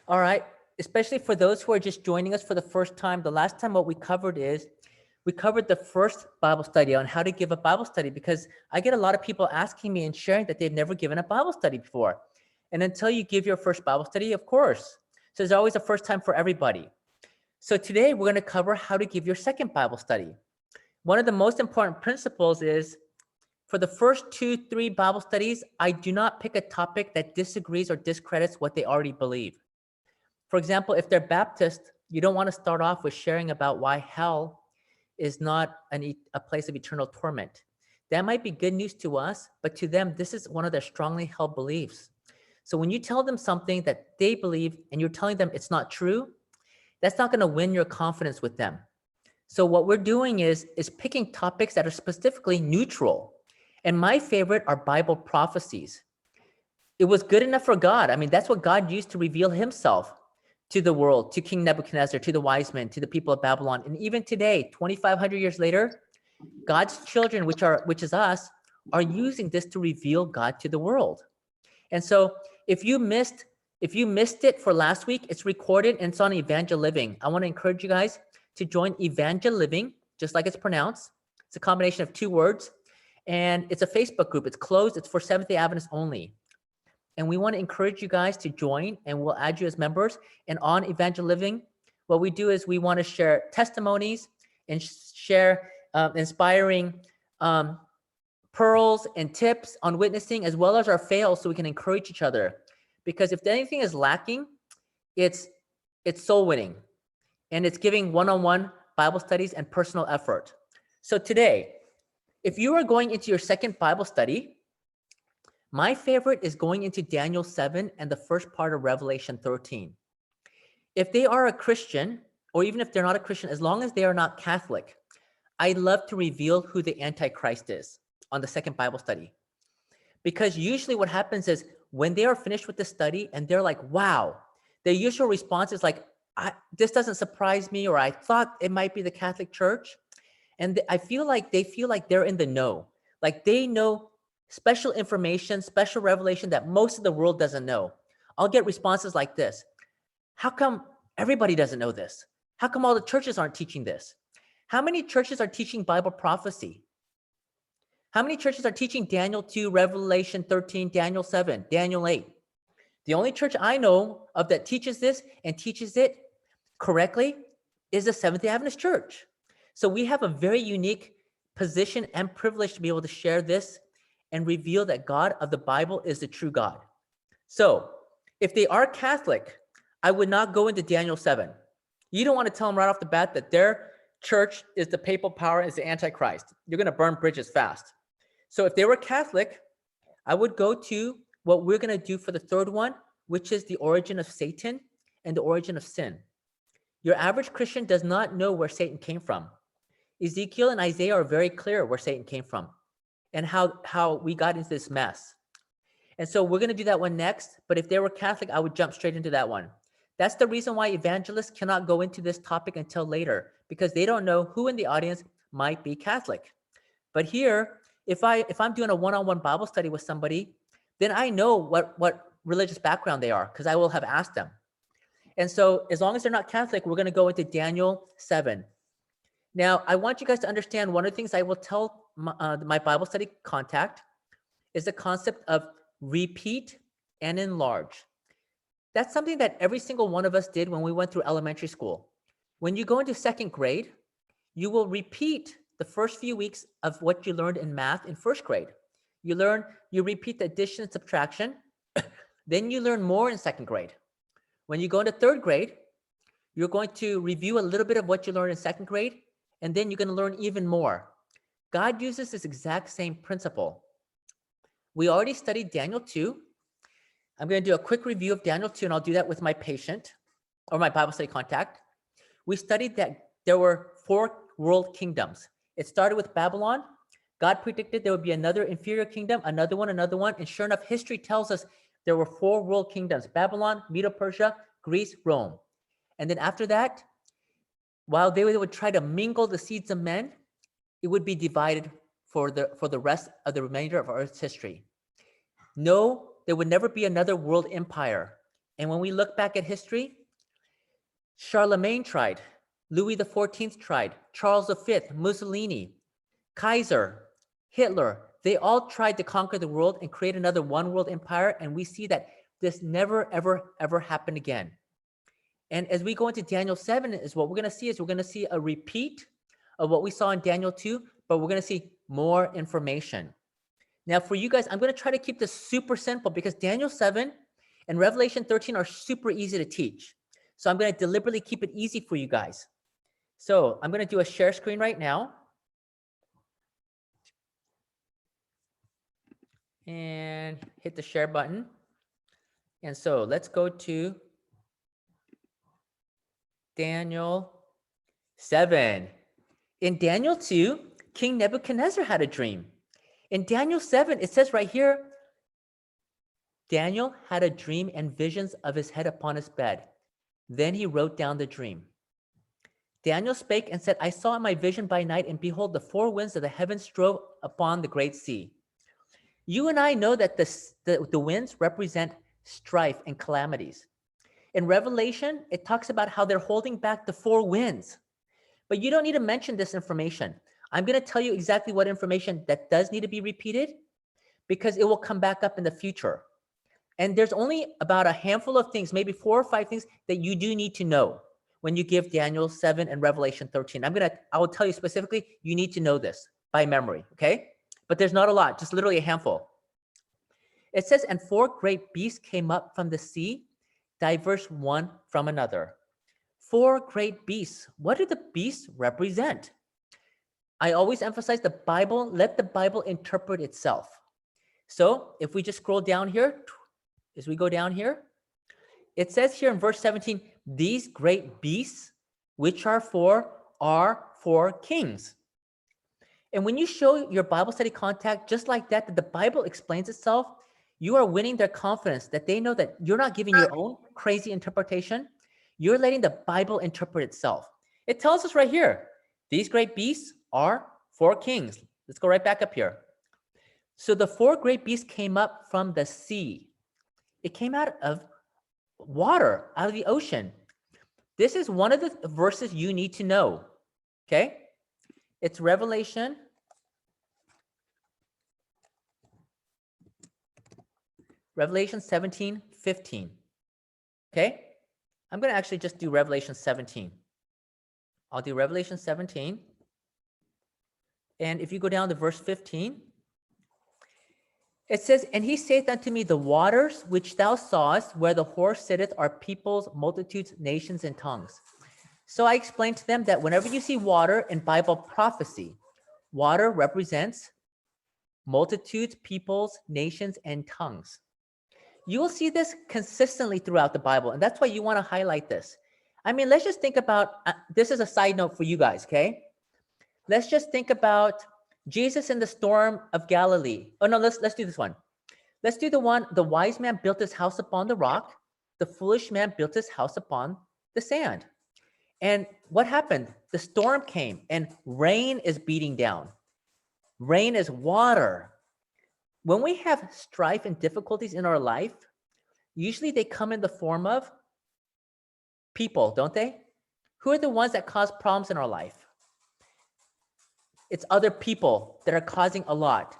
All right. Especially for those who are just joining us for the first time, the last time what we covered is we covered the first Bible study on how to give a Bible study, because I get a lot of people asking me and sharing that they've never given a Bible study before. And until you give your first Bible study, of course. So there's always a first time for everybody. So today we're going to cover how to give your second Bible study. One of the most important principles is for the first 2-3 Bible studies, I do not pick a topic that disagrees or discredits what they already believe. For example, if they're Baptist, you don't want to start off with sharing about why hell is not a place of eternal torment. That might be good news to us, but to them, this is one of their strongly held beliefs. So when you tell them something that they believe and you're telling them it's not true, that's not going to win your confidence with them. So what we're doing is picking topics that are specifically neutral. And my favorite are Bible prophecies. It was good enough for God. I mean, that's what God used to reveal himself to the world, to King Nebuchadnezzar, to the wise men, to the people of Babylon. And even today, 2,500 years later, God's children, which is us, are using this to reveal God to the world. And so if you missed it for last week, it's recorded and it's on Evangel Living. I want to encourage you guys to join Evangel Living, just like it's pronounced. It's a combination of 2 words. And it's a Facebook group. It's closed. It's for Seventh-day Adventists only. And we want to encourage you guys to join, and we'll add you as members. And on Evangel Living, what we do is we want to share testimonies and share inspiring pearls and tips on witnessing, as well as our fails, so we can encourage each other. Because if anything is lacking, it's soul winning, and it's giving one-on-one Bible studies and personal effort. So today, if you are going into your second Bible study, my favorite is going into Daniel 7 and the first part of Revelation 13. If they are a Christian, or even if they're not a Christian, as long as they are not Catholic, I love to reveal who the Antichrist is on the second Bible study. Because usually what happens is when they are finished with the study and they're like, wow, their usual response is like, this doesn't surprise me, or I thought it might be the Catholic Church. And I feel like they feel like they're in the know. Like they know special information, special revelation that most of the world doesn't know. I'll get responses like this. How come everybody doesn't know this? How come all the churches aren't teaching this? How many churches are teaching Bible prophecy? How many churches are teaching Daniel 2, Revelation 13, Daniel 7, Daniel 8? The only church I know of that teaches this and teaches it correctly is the Seventh-day Adventist Church. So we have a very unique position and privilege to be able to share this and reveal that God of the Bible is the true God. So if they are Catholic, I would not go into Daniel 7. You don't want to tell them right off the bat that their church is the papal power, is the Antichrist. You're going to burn bridges fast. So if they were Catholic, I would go to what we're going to do for the third one, which is the origin of Satan and the origin of sin. Your average Christian does not know where Satan came from. Ezekiel and Isaiah are very clear where Satan came from and how we got into this mess. And so we're going to do that one next. But if they were Catholic, I would jump straight into that one. That's the reason why evangelists cannot go into this topic until later, because they don't know who in the audience might be Catholic. But here, if I'm doing a one-on-one Bible study with somebody, then I know what religious background they are, because I will have asked them. And so as long as they're not Catholic, we're going to go into Daniel 7. Now, I want you guys to understand one of the things I will tell my Bible study contact is the concept of repeat and enlarge. That's something that every single one of us did when we went through elementary school. When you go into second grade, you will repeat the first few weeks of what you learned in math in first grade. You repeat the addition and subtraction, then you learn more in second grade. When you go into third grade, you're going to review a little bit of what you learned in second grade, and then you're going to learn even more. God uses this exact same principle. We already studied Daniel 2. I'm going to do a quick review of Daniel 2, and I'll do that with my patient or my Bible study contact. We studied that there were 4 world kingdoms. It started with Babylon. God predicted there would be another inferior kingdom, another one, and sure enough, history tells us there were 4 world kingdoms: Babylon, Medo-Persia, Greece, Rome. And then after that, while they would try to mingle the seeds of men, it would be divided for the rest of the remainder of Earth's history. No, there would never be another world empire. And when we look back at history, Charlemagne tried, Louis XIV tried, Charles V, Mussolini, Kaiser, Hitler, they all tried to conquer the world and create another one world empire. And we see that this never, ever, ever happened again. And as we go into Daniel 7, is what we're going to see is we're going to see a repeat of what we saw in Daniel 2, but we're going to see more information. Now, for you guys, I'm going to try to keep this super simple because Daniel 7 and Revelation 13 are super easy to teach. So I'm going to deliberately keep it easy for you guys. So I'm going to do a share screen right now. And hit the share button. And so let's go to Daniel 7. In Daniel 2, King Nebuchadnezzar had a dream. In Daniel 7, it says right here, Daniel had a dream and visions of his head upon his bed. Then he wrote down the dream. Daniel spake and said, I saw in my vision by night, and behold, the four winds of the heavens strove upon the great sea. You and I know that the winds represent strife and calamities. In Revelation, it talks about how they're holding back the four winds. But you don't need to mention this information. I'm going to tell you exactly what information that does need to be repeated because it will come back up in the future. And there's only about a handful of things, maybe 4 or 5 things that you do need to know when you give Daniel 7 and Revelation 13. I will tell you specifically, you need to know this by memory, okay? But there's not a lot, just literally a handful. It says, and 4 great beasts came up from the sea, diverse one from another. 4 great beasts. What do the beasts represent? I always emphasize the Bible, let the Bible interpret itself. So if we just scroll down here, as we go down here, it says here in verse 17, these great beasts, which are 4 kings. And when you show your Bible study contact just like that the Bible explains itself, you are winning their confidence that they know that you're not giving your own crazy interpretation. You're letting the Bible interpret itself. It tells us right here, these great beasts are 4 kings. Let's go right back up here. So the 4 great beasts came up from the sea. It came out of water, out of the ocean. This is one of the verses you need to know, okay? It's Revelation 17:15. Okay? I'm going to actually just do Revelation 17. I'll do Revelation 17. And if you go down to verse 15, it says, and he saith unto me, the waters which thou sawest, where the horse sitteth, are peoples, multitudes, nations, and tongues. So I explained to them that whenever you see water in Bible prophecy, water represents multitudes, peoples, nations, and tongues. You will see this consistently throughout the Bible, and that's why you want to highlight this. I mean, let's just think about, this is a side note for you guys, okay? Let's just think about Jesus in the storm of Galilee. Oh, no, let's do this one. Let's do the one, the wise man built his house upon the rock. The foolish man built his house upon the sand. And what happened? The storm came and rain is beating down. Rain is water. When we have strife and difficulties in our life, usually they come in the form of people, don't they? Who are the ones that cause problems in our life? It's other people that are causing a lot.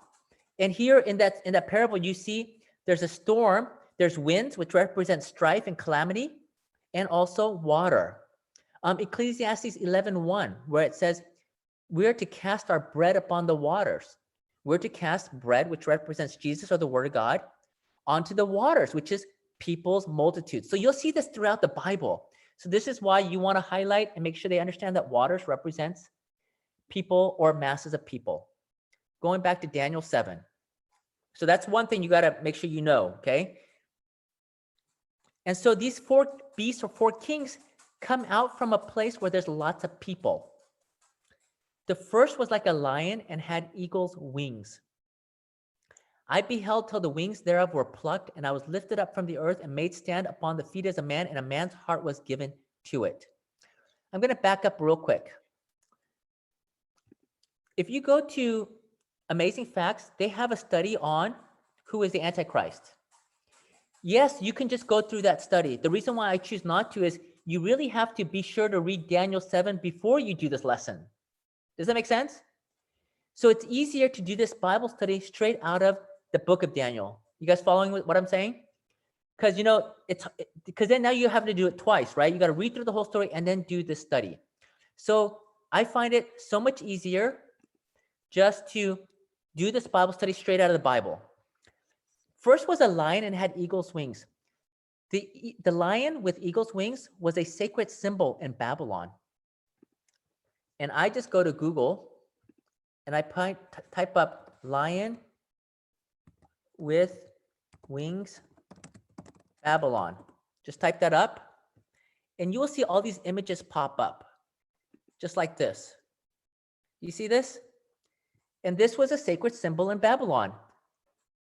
And here in that parable, you see there's a storm, there's winds, which represent strife and calamity, and also water. Ecclesiastes 11:1, where it says, we're to cast our bread upon the waters. We're to cast bread, which represents Jesus or the Word of God, onto the waters, which is people's multitudes. So you'll see this throughout the Bible. So this is why you want to highlight and make sure they understand that waters represents people or masses of people. Going back to Daniel 7. So that's one thing you got to make sure you know, okay? And so these 4 beasts or 4 kings come out from a place where there's lots of people. The first was like a lion and had eagle's wings. I beheld till the wings thereof were plucked, and I was lifted up from the earth and made stand upon the feet as a man, and a man's heart was given to it. I'm going to back up real quick. If you go to Amazing Facts, they have a study on who is the Antichrist. Yes, you can just go through that study. The reason why I choose not to is you really have to be sure to read Daniel 7 before you do this lesson. Does that make sense? So it's easier to do this Bible study straight out of the book of Daniel. You guys following what I'm saying? Because because then now you have to do it twice, right? You got to read through the whole story and then do this study. So I find it so much easier just to do this Bible study straight out of the Bible. First was a lion and had eagle's wings. The lion with eagle's wings was a sacred symbol in Babylon. And I just go to Google and I type up lion with wings Babylon. Just type that up and you will see all these images pop up just like this. You see this? And this was a sacred symbol in Babylon.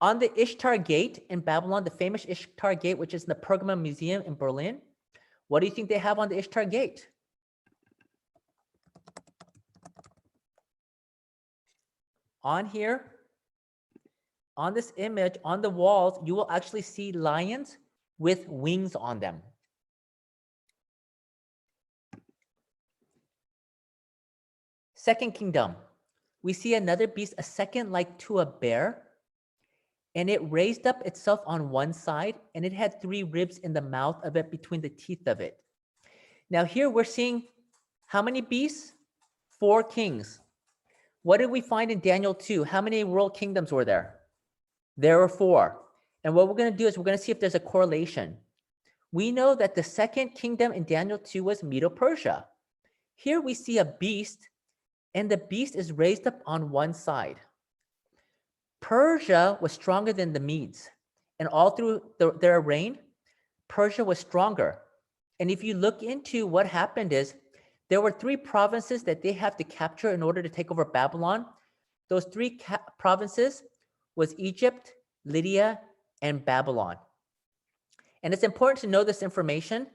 On the Ishtar Gate in Babylon, the famous Ishtar Gate, which is in the Pergamon Museum in Berlin, what do you think they have on the Ishtar Gate? On here, on this image, on the walls, you will actually see lions with wings on them. Second kingdom, we see another beast, a second like to a bear, and it raised up itself on one side, and it had 3 ribs in the mouth of it between the teeth of it. Now here we're seeing how many beasts? 4 kings. What did we find in Daniel 2? How many world kingdoms were there? There were 4. And what we're going to do is we're going to see if there's a correlation. We know that the second kingdom in Daniel 2 was Medo-Persia. Here we see a beast, and the beast is raised up on one side. Persia was stronger than the Medes, and all through their reign, Persia was stronger. And if you look into what happened is, there were 3 provinces that they have to capture in order to take over Babylon. Those 3 provinces was Egypt, Lydia, and Babylon. And it's important to know this information.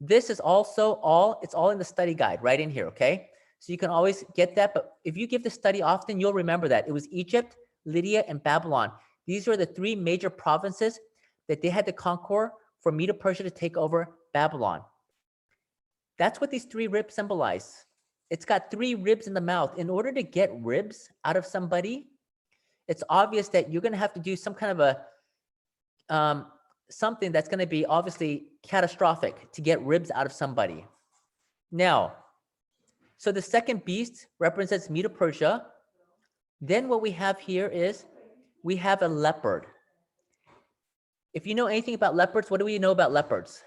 This is also it's all in the study guide right in here, okay? So you can always get that, but if you give the study often, you'll remember that. It was Egypt, Lydia, and Babylon. These were the 3 major provinces that they had to conquer for Medo-Persia to take over Babylon. That's what these 3 ribs symbolize. It's got 3 ribs in the mouth. In order to get ribs out of somebody, it's obvious that you're going to have to do some kind of a something that's going to be obviously catastrophic to get ribs out of somebody. Now, so the second beast represents Medo-Persia. Then what we have here is we have a leopard. If you know anything about leopards, what do we know about leopards?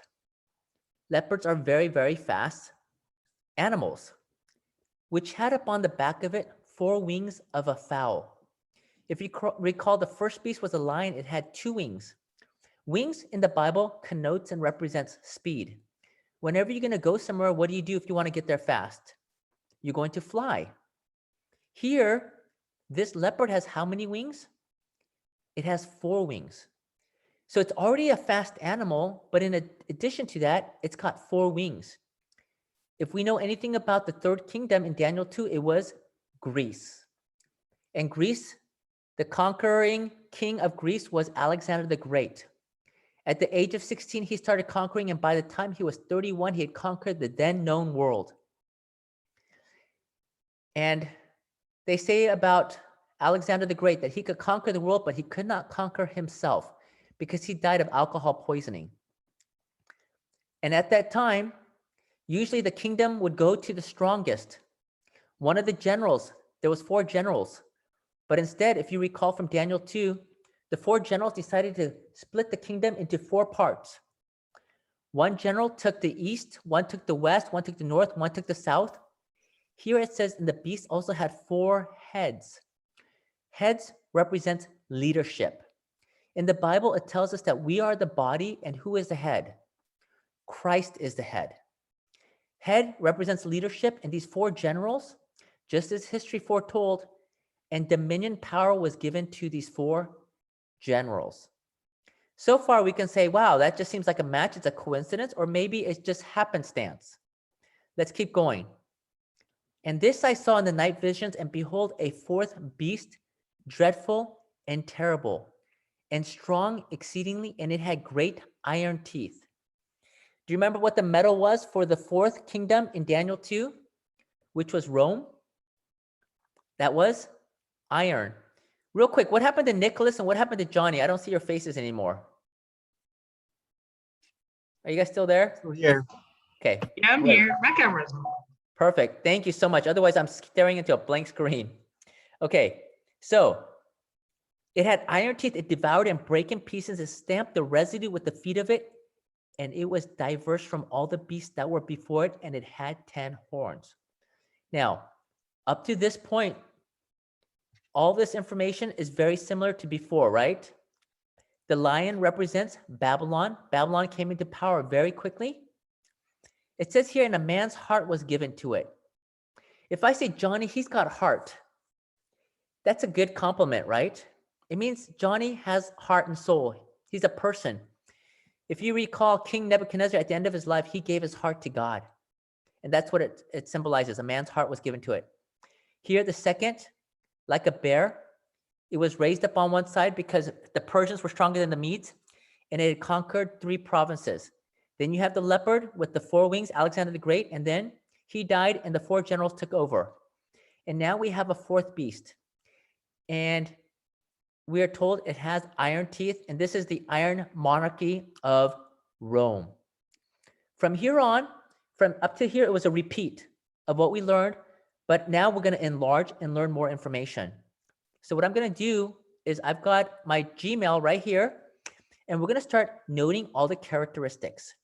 Leopards are very, very fast animals, which had upon the back of it 4 wings of a fowl. If you recall, the first beast was a lion. It had 2 wings. Wings in the Bible connotes and represents speed. Whenever you're going to go somewhere, what do you do if you want to get there fast? You're going to fly. Here, this leopard has how many wings? It has 4 wings. So it's already a fast animal, but in addition to that, it's got 4 wings. If we know anything about the 3rd kingdom in Daniel 2, it was Greece. And Greece, the conquering king of Greece was Alexander the Great. At the age of 16, he started conquering, and by the time he was 31, he had conquered the then known world. And they say about Alexander the Great that he could conquer the world, but he could not conquer himself because he died of alcohol poisoning. And at that time, usually the kingdom would go to the strongest. One of the generals, there was 4 generals, but instead, if you recall from Daniel 2, the 4 generals decided to split the kingdom into 4 parts. One general took the east, one took the west, one took the north, one took the south. Here it says, and the beast also had 4 heads. Heads represent leadership. In the Bible, it tells us that we are the body, and who is the head? Christ is the head. Head represents leadership, and these 4 generals, just as history foretold, and dominion power was given to these 4 generals. So far, we can say, wow, that just seems like a match. It's a coincidence, or maybe it's just happenstance. Let's keep going. And this I saw in the night visions, and behold, a 4th beast, dreadful and terrible. and strong exceedingly, and it had great iron teeth. Do you remember what the metal was for the fourth kingdom in Daniel 2, which was Rome? That was iron. Real quick, what happened to Nicholas and what happened to Johnny? I don't see your faces anymore. Are you guys still there? Still here. Okay. Yeah, I'm great. here. My camera's on. Perfect. Thank you so much. Otherwise, I'm staring into a blank screen. Okay. So it had iron teeth. It devoured and brake in pieces. It stamped the residue with the feet of it. And it was diverse from all the beasts that were before it. And it had 10 horns. Now, up to this point, all this information is very similar to before, right? The lion represents Babylon. Babylon came into power very quickly. It says here, and a man's heart was given to it. If I say, Johnny, he's got heart, that's a good compliment, right? It means Johnny has heart and soul. He's a person. If you recall, King Nebuchadnezzar, at the end of his life, he gave his heart to God. And that's what it symbolizes. A man's heart was given to it. Here, the second, like a bear, it was raised up on one side because the Persians were stronger than the Medes, and it had conquered 3 provinces. Then you have the leopard with the 4 wings, Alexander the Great, and then he died and the 4 generals took over. And now we have a 4th beast. And we are told it has iron teeth, and this is the iron monarchy of Rome. From here on, from up to here, it was a repeat of what we learned, but now we're going to enlarge and learn more information. So what I'm going to do is I've got my Gmail right here, and we're going to start noting all the characteristics.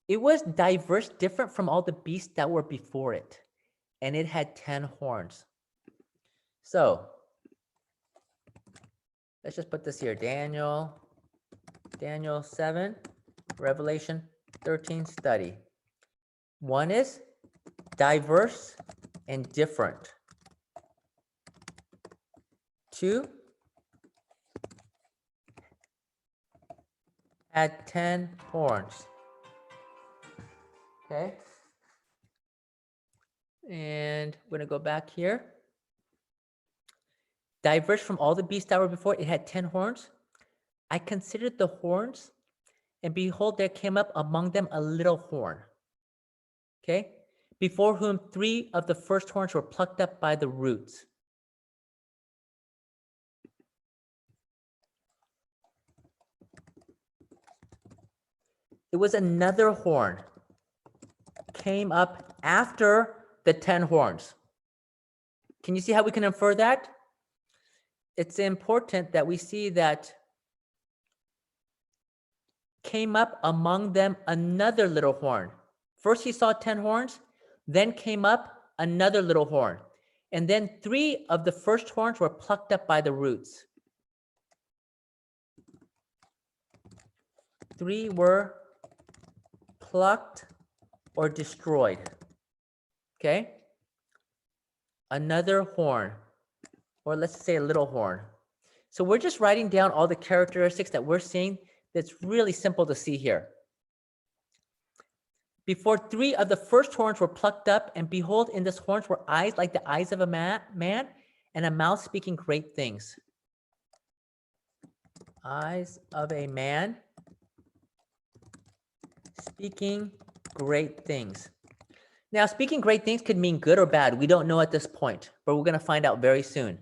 It was diverse, different from all the beasts that were before it, and it had 10 horns. So let's just put this here, Daniel 7, Revelation 13 study. 1 is diverse and different. 2 had 10 horns. Okay. And we're going to go back here. Diverse from all the beasts that were before, it had 10 horns. I considered the horns, and behold, there came up among them a little horn. Okay. Before whom 3 of the first horns were plucked up by the roots. It was another horn. Came up after the 10 horns. Can you see how we can infer that? It's important that we see that came up among them another little horn. First he saw 10 horns, then came up another little horn. And then 3 of the first horns were plucked up by the roots. 3 were plucked or destroyed. Okay? Another horn, or let's say a little horn. So we're just writing down all the characteristics that we're seeing. That's really simple to see here. Before 3 of the first horns were plucked up, and behold, in this horns were eyes like the eyes of a man, and a mouth speaking great things. Eyes of a man speaking great things. Now, speaking great things could mean good or bad. We don't know at this point, but we're going to find out very soon.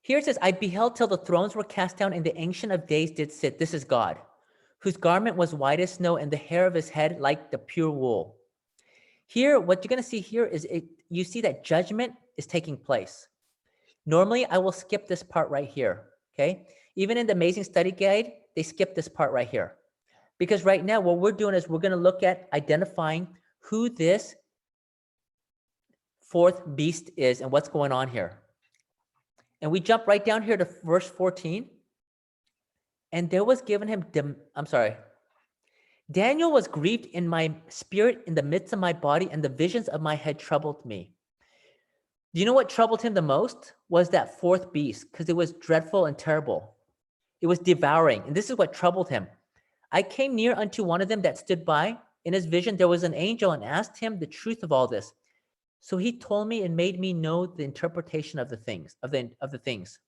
Here it says, I beheld till the thrones were cast down, and the Ancient of Days did sit. This is God, whose garment was white as snow, and the hair of his head like the pure wool. Here, what you're going to see here is you see that judgment is taking place. Normally, I will skip this part right here, okay? Even in the Amazing Study Guide, they skip this part right here. Because right now, what we're doing is we're going to look at identifying who this 4th beast is and what's going on here. And we jump right down here to verse 14. And there was given him, Daniel was grieved in my spirit in the midst of my body, and the visions of my head troubled me. Do you know what troubled him the most? Was that 4th beast, because it was dreadful and terrible. It was devouring, and this is what troubled him. I came near unto one of them that stood by. In his vision, there was an angel, and asked him the truth of all this. So he told me and made me know the interpretation of the things, of the things.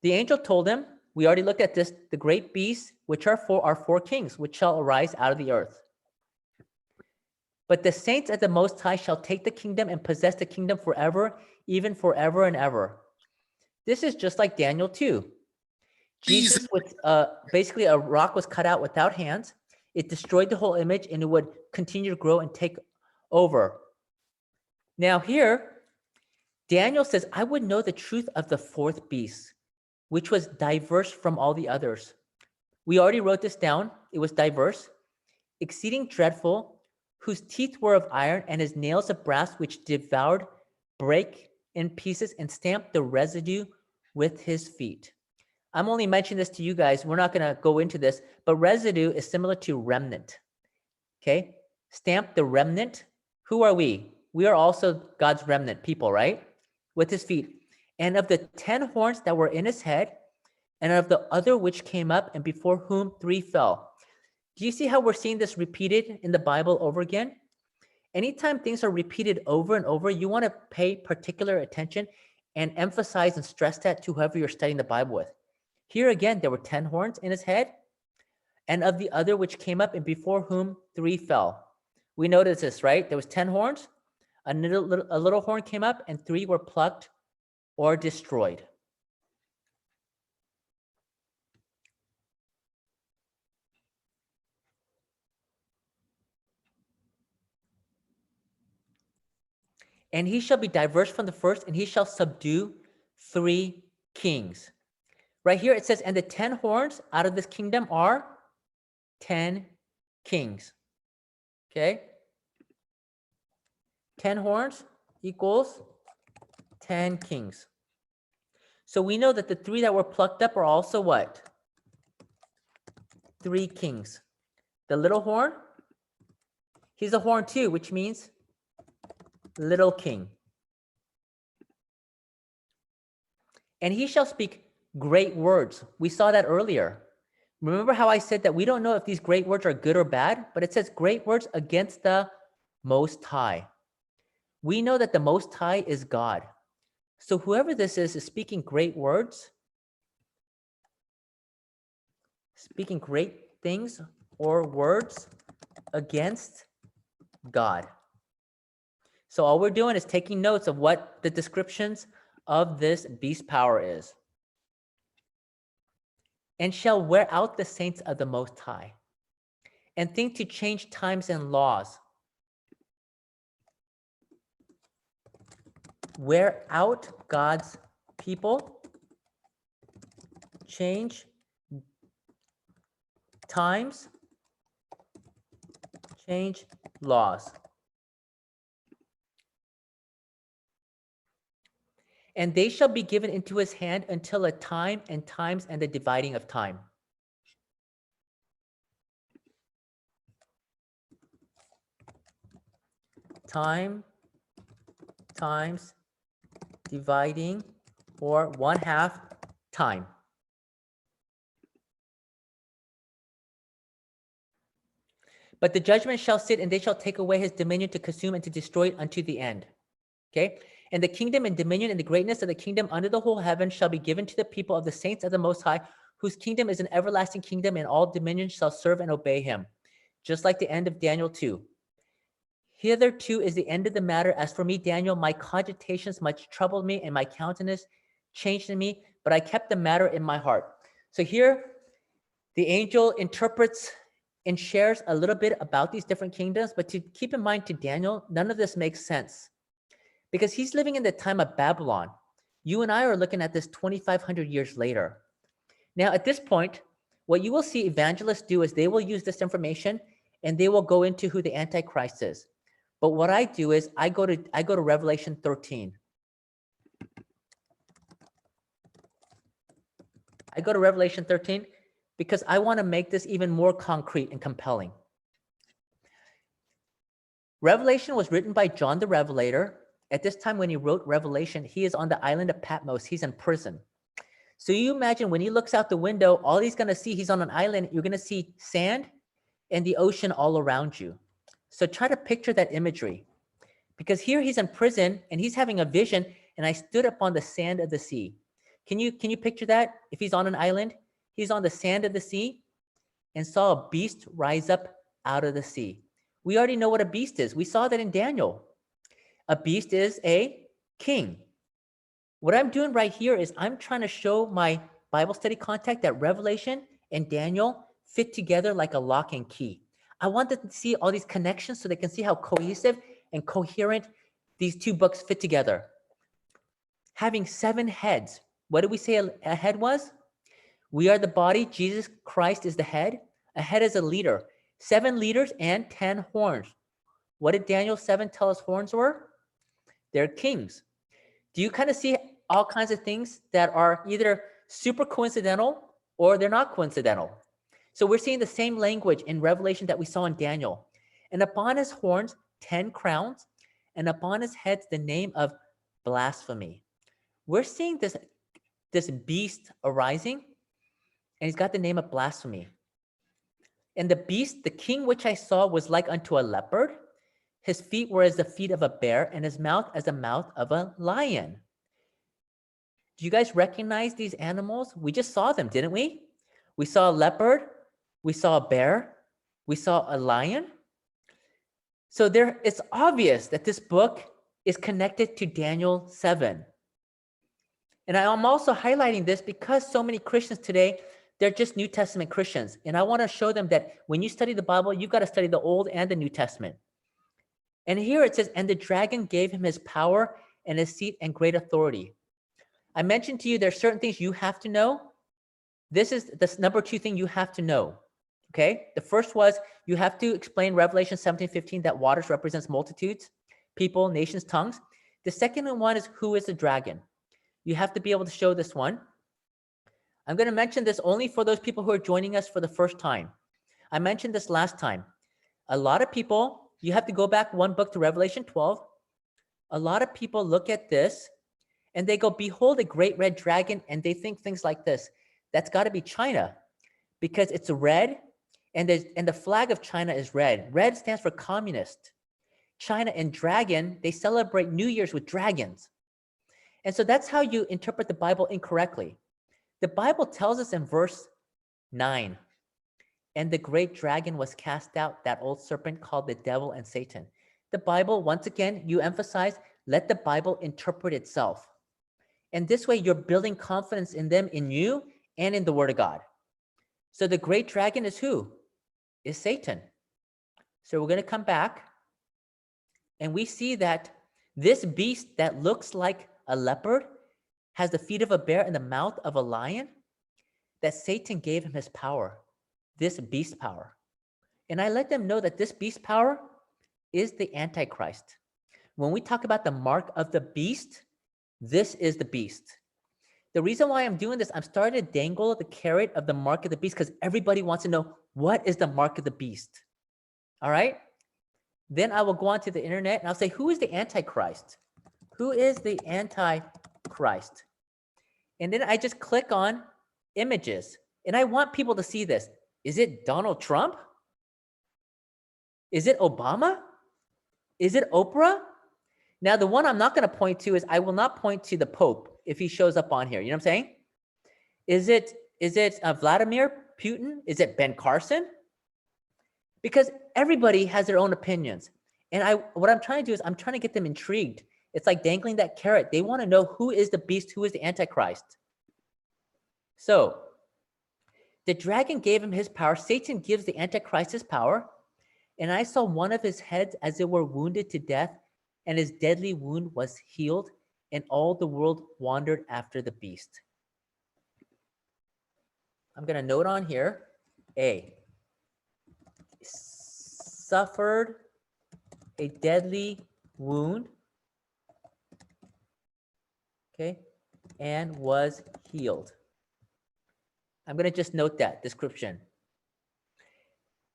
The angel told him, we already looked at this, the great beasts, which are four kings, which shall arise out of the earth. But the saints of the Most High shall take the kingdom and possess the kingdom forever, even forever and ever. This is just like Daniel 2. Jesus, with basically a rock was cut out without hands. It destroyed the whole image, and it would continue to grow and take over. Now here, Daniel says, I would know the truth of the fourth beast, which was diverse from all the others. We already wrote this down. It was diverse, exceeding dreadful, whose teeth were of iron, and his nails of brass, which devoured, break in pieces, and stamped the residue with his feet. I'm only mentioning this to you guys. We're not going to go into this, but residue is similar to remnant. Okay? Stamp the remnant. Who are we? We are also God's remnant people, right? With his feet. And of the 10 horns that were in his head, and of the other which came up, and before whom 3 fell. Do you see how we're seeing this repeated in the Bible over again? Anytime things are repeated over and over, you want to pay particular attention and emphasize and stress that to whoever you're studying the Bible with. Here again, there were 10 horns in his head, and of the other which came up, and before whom 3 fell. We notice this, right? There was 10 horns, a little horn came up, and 3 were plucked or destroyed. And he shall be diverse from the first, and he shall subdue 3 kings. Right here it says, and the 10 horns out of this kingdom are 10 kings. Okay? 10 horns equals 10 kings. So we know that the 3 that were plucked up are also what? 3 kings. The little horn, he's a horn too, which means little king. And he shall speak great words. We saw that earlier. Remember how I said that we don't know if these great words are good or bad, but it says great words against the Most High. We know that the Most High is God. So whoever this is speaking great words, speaking great things or words against God. So all we're doing is taking notes of what the descriptions of this beast power is. And shall wear out the saints of the Most High, and think to change times and laws. Wear out God's people, change times, change laws. And they shall be given into his hand until a time and times and the dividing of time. Time, times, dividing, or 1/2 time. But the judgment shall sit, and they shall take away his dominion to consume and to destroy it unto the end. Okay? And the kingdom and dominion and the greatness of the kingdom under the whole heaven shall be given to the people of the saints of the Most High, whose kingdom is an everlasting kingdom, and all dominions shall serve and obey him. Just like the end of Daniel 2. Hitherto is the end of the matter. As for me, Daniel, my cogitations much troubled me, and my countenance changed in me, but I kept the matter in my heart. So here, the angel interprets and shares a little bit about these different kingdoms, but to keep in mind to Daniel, none of this makes sense. Because he's living in the time of Babylon. You and I are looking at this 2,500 years later. Now, at this point, what you will see evangelists do is they will use this information and they will go into who the Antichrist is. But what I do is I go to Revelation 13. I go to Revelation 13 because I want to make this even more concrete and compelling. Revelation was written by John the Revelator. At this time when he wrote Revelation, he is on the island of Patmos. He's in prison. So you imagine when he looks out the window, all he's going to see, he's on an island, you're going to see sand and the ocean all around you. So try to picture that imagery. Because here he's in prison and he's having a vision, and I stood upon the sand of the sea. Can you picture that? If he's on an island, he's on the sand of the sea and saw a beast rise up out of the sea. We already know what a beast is. We saw that in Daniel. A beast is a king. What I'm doing right here is I'm trying to show my Bible study contact that Revelation and Daniel fit together like a lock and key. I want them to see all these connections so they can see how cohesive and coherent these two books fit together. Having 7 heads. What did we say a head was? We are the body. Jesus Christ is the head. A head is a leader. 7 leaders and 10 horns. What did Daniel 7 tell us horns were? They're kings. Do you kind of see all kinds of things that are either super coincidental or they're not coincidental? So we're seeing the same language in Revelation that we saw in Daniel. And upon his horns, 10 crowns, and upon his heads, the name of blasphemy. We're seeing this beast arising, and he's got the name of blasphemy. And the beast, the king which I saw, was like unto a leopard. His feet were as the feet of a bear, and his mouth as the mouth of a lion. Do you guys recognize these animals? We just saw them, didn't we? We saw a leopard, we saw a bear, we saw a lion. So it's obvious that this book is connected to Daniel 7. And I'm also highlighting this because so many Christians today, they're just New Testament Christians. And I want to show them that when you study the Bible, you've got to study the Old and the New Testament. And here it says, and the dragon gave him his power and his seat and great authority. I mentioned to you there's certain things you have to know. This is the number 2 thing you have to know. Okay? The first was you have to explain Revelation 17:15 that waters represents multitudes, people, nations, tongues. The second one is who is the dragon. You have to be able to show this one. I'm going to mention this only for those people who are joining us for the first time. I mentioned this last time. A lot of people, you have to go back one book to Revelation 12. A lot of people look at this and they go, behold a great red dragon, and they think things like this. That's got to be China because it's red, and the flag of China is red. Red stands for communist. China and dragon, they celebrate New Year's with dragons. And so that's how you interpret the Bible incorrectly. The Bible tells us in verse 9, and the great dragon was cast out, that old serpent called the devil and Satan. The Bible, once again, you emphasize, let the Bible interpret itself. And this way you're building confidence in them, in you, and in the Word of God. So the great dragon is who? Is Satan. So we're going to come back, and we see that this beast that looks like a leopard has the feet of a bear and the mouth of a lion, that Satan gave him his power, this beast power. And I let them know that this beast power is the Antichrist. When we talk about the mark of the beast, this is the beast. The reason why I'm doing this, I'm starting to dangle the carrot of the mark of the beast because everybody wants to know, what is the mark of the beast? All right? Then I will go onto the internet and I'll say, who is the Antichrist? Who is the Antichrist? And then I just click on images. And I want people to see this. Is it Donald Trump? Is it Obama? Is it Oprah? Now, the one I'm not going to point to is I will not point to the Pope if he shows up on here. You know what I'm saying? Is it Vladimir Putin? Is it Ben Carson? Because everybody has their own opinions. And what I'm trying to do is I'm trying to get them intrigued. It's like dangling that carrot. They want to know who is the beast, who is the Antichrist. So the dragon gave him his power. Satan gives the Antichrist his power. And I saw one of his heads as it were wounded to death, and his deadly wound was healed, and all the world wandered after the beast. I'm going to note on here, A, suffered a deadly wound, okay, and was healed. I'm going to just note that description.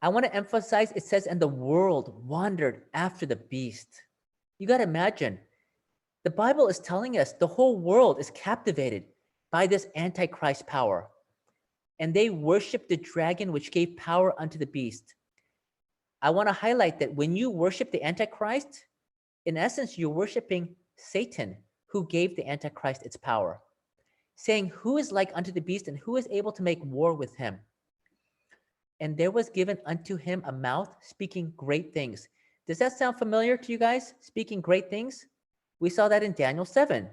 I want to emphasize, it says, and the world wandered after the beast. You got to imagine, the Bible is telling us the whole world is captivated by this Antichrist power. And they worship the dragon which gave power unto the beast. I want to highlight that when you worship the Antichrist, In essence, you're worshiping Satan, who gave the Antichrist its power, saying, who is like unto the beast and who is able to make war with him? And there was given unto him a mouth speaking great things. Does that sound familiar to you guys? Speaking great things? We saw that in Daniel 7.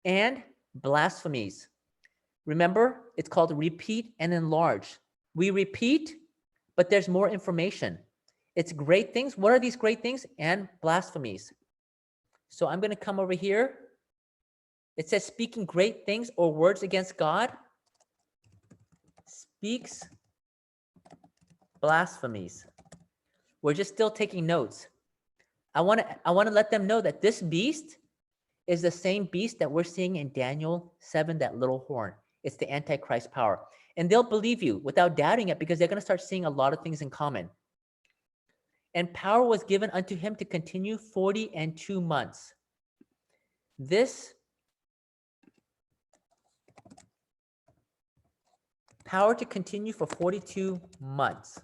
And blasphemies. Remember, it's called repeat and enlarge. We repeat, but there's more information. It's great things. What are these great things? And blasphemies. So I'm going to come over here. It says speaking great things or words against God. Speaks blasphemies. We're just still taking notes. I want to let them know that this beast is the same beast that we're seeing in Daniel 7, that little horn. It's the Antichrist power. And they'll believe you without doubting it because they're going to start seeing a lot of things in common. And power was given unto him to continue 42 months. This power to continue for 42 months.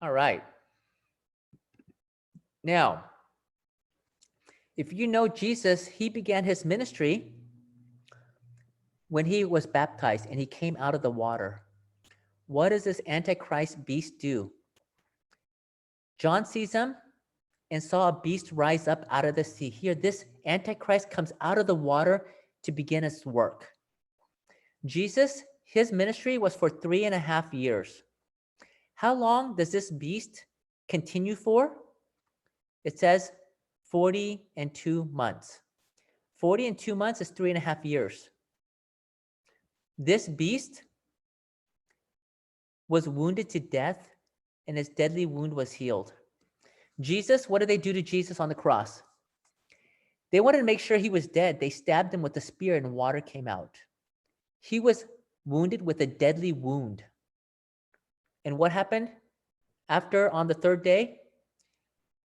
All right. Now, if you know Jesus, he began his ministry when he was baptized and he came out of the water. What does this Antichrist beast do? John sees him and saw a beast rise up out of the sea. Here, this Antichrist comes out of the water to begin his work. Jesus, his ministry was for 3.5 years. How long does this beast continue for? It says 42 months. 42 months is 3.5 years. This beast was wounded to death, and his deadly wound was healed. Jesus, what did they do to Jesus on the cross? They wanted to make sure he was dead. They stabbed him with a spear and water came out. He was wounded with a deadly wound. And what happened? After, on the third day,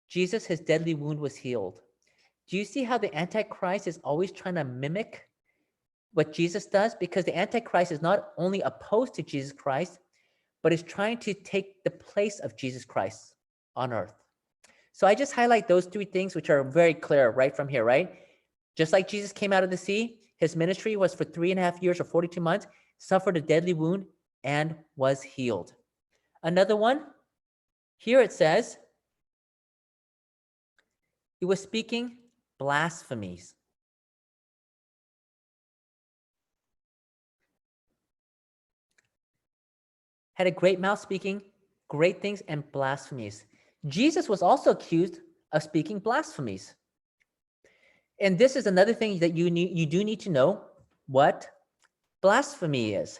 Jesus, his deadly wound was healed. Do you see how the Antichrist is always trying to mimic what Jesus does? Because the Antichrist is not only opposed to Jesus Christ, but is trying to take the place of Jesus Christ on earth. So I just highlight those 3 things, which are very clear right from here, right? Just like Jesus came out of the sea, his ministry was for 3.5 years or 42 months, suffered a deadly wound, and was healed. Another one, here it says, he was speaking blasphemies. Had a great mouth speaking great things and blasphemies. Jesus was also accused of speaking blasphemies. And this is another thing that you do need to know what blasphemy is.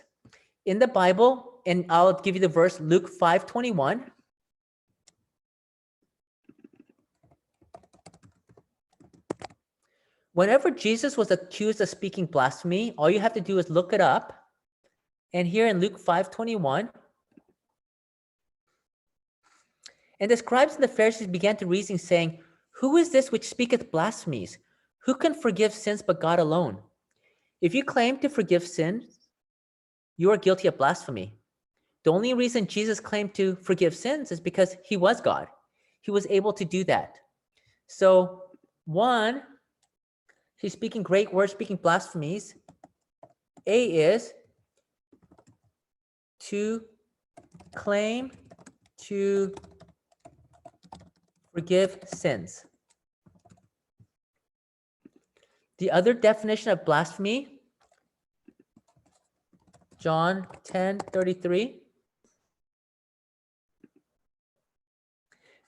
In the Bible, and I'll give you the verse, Luke 5:21. Whenever Jesus was accused of speaking blasphemy, all you have to do is look it up. And here in Luke 5:21, and the scribes and the Pharisees began to reason, saying, who is this which speaketh blasphemies? Who can forgive sins but God alone? If you claim to forgive sins, you are guilty of blasphemy. The only reason Jesus claimed to forgive sins is because he was God. He was able to do that. So, one, he's speaking great words, speaking blasphemies. A is to claim to forgive sins. The other definition of blasphemy, John 10:33.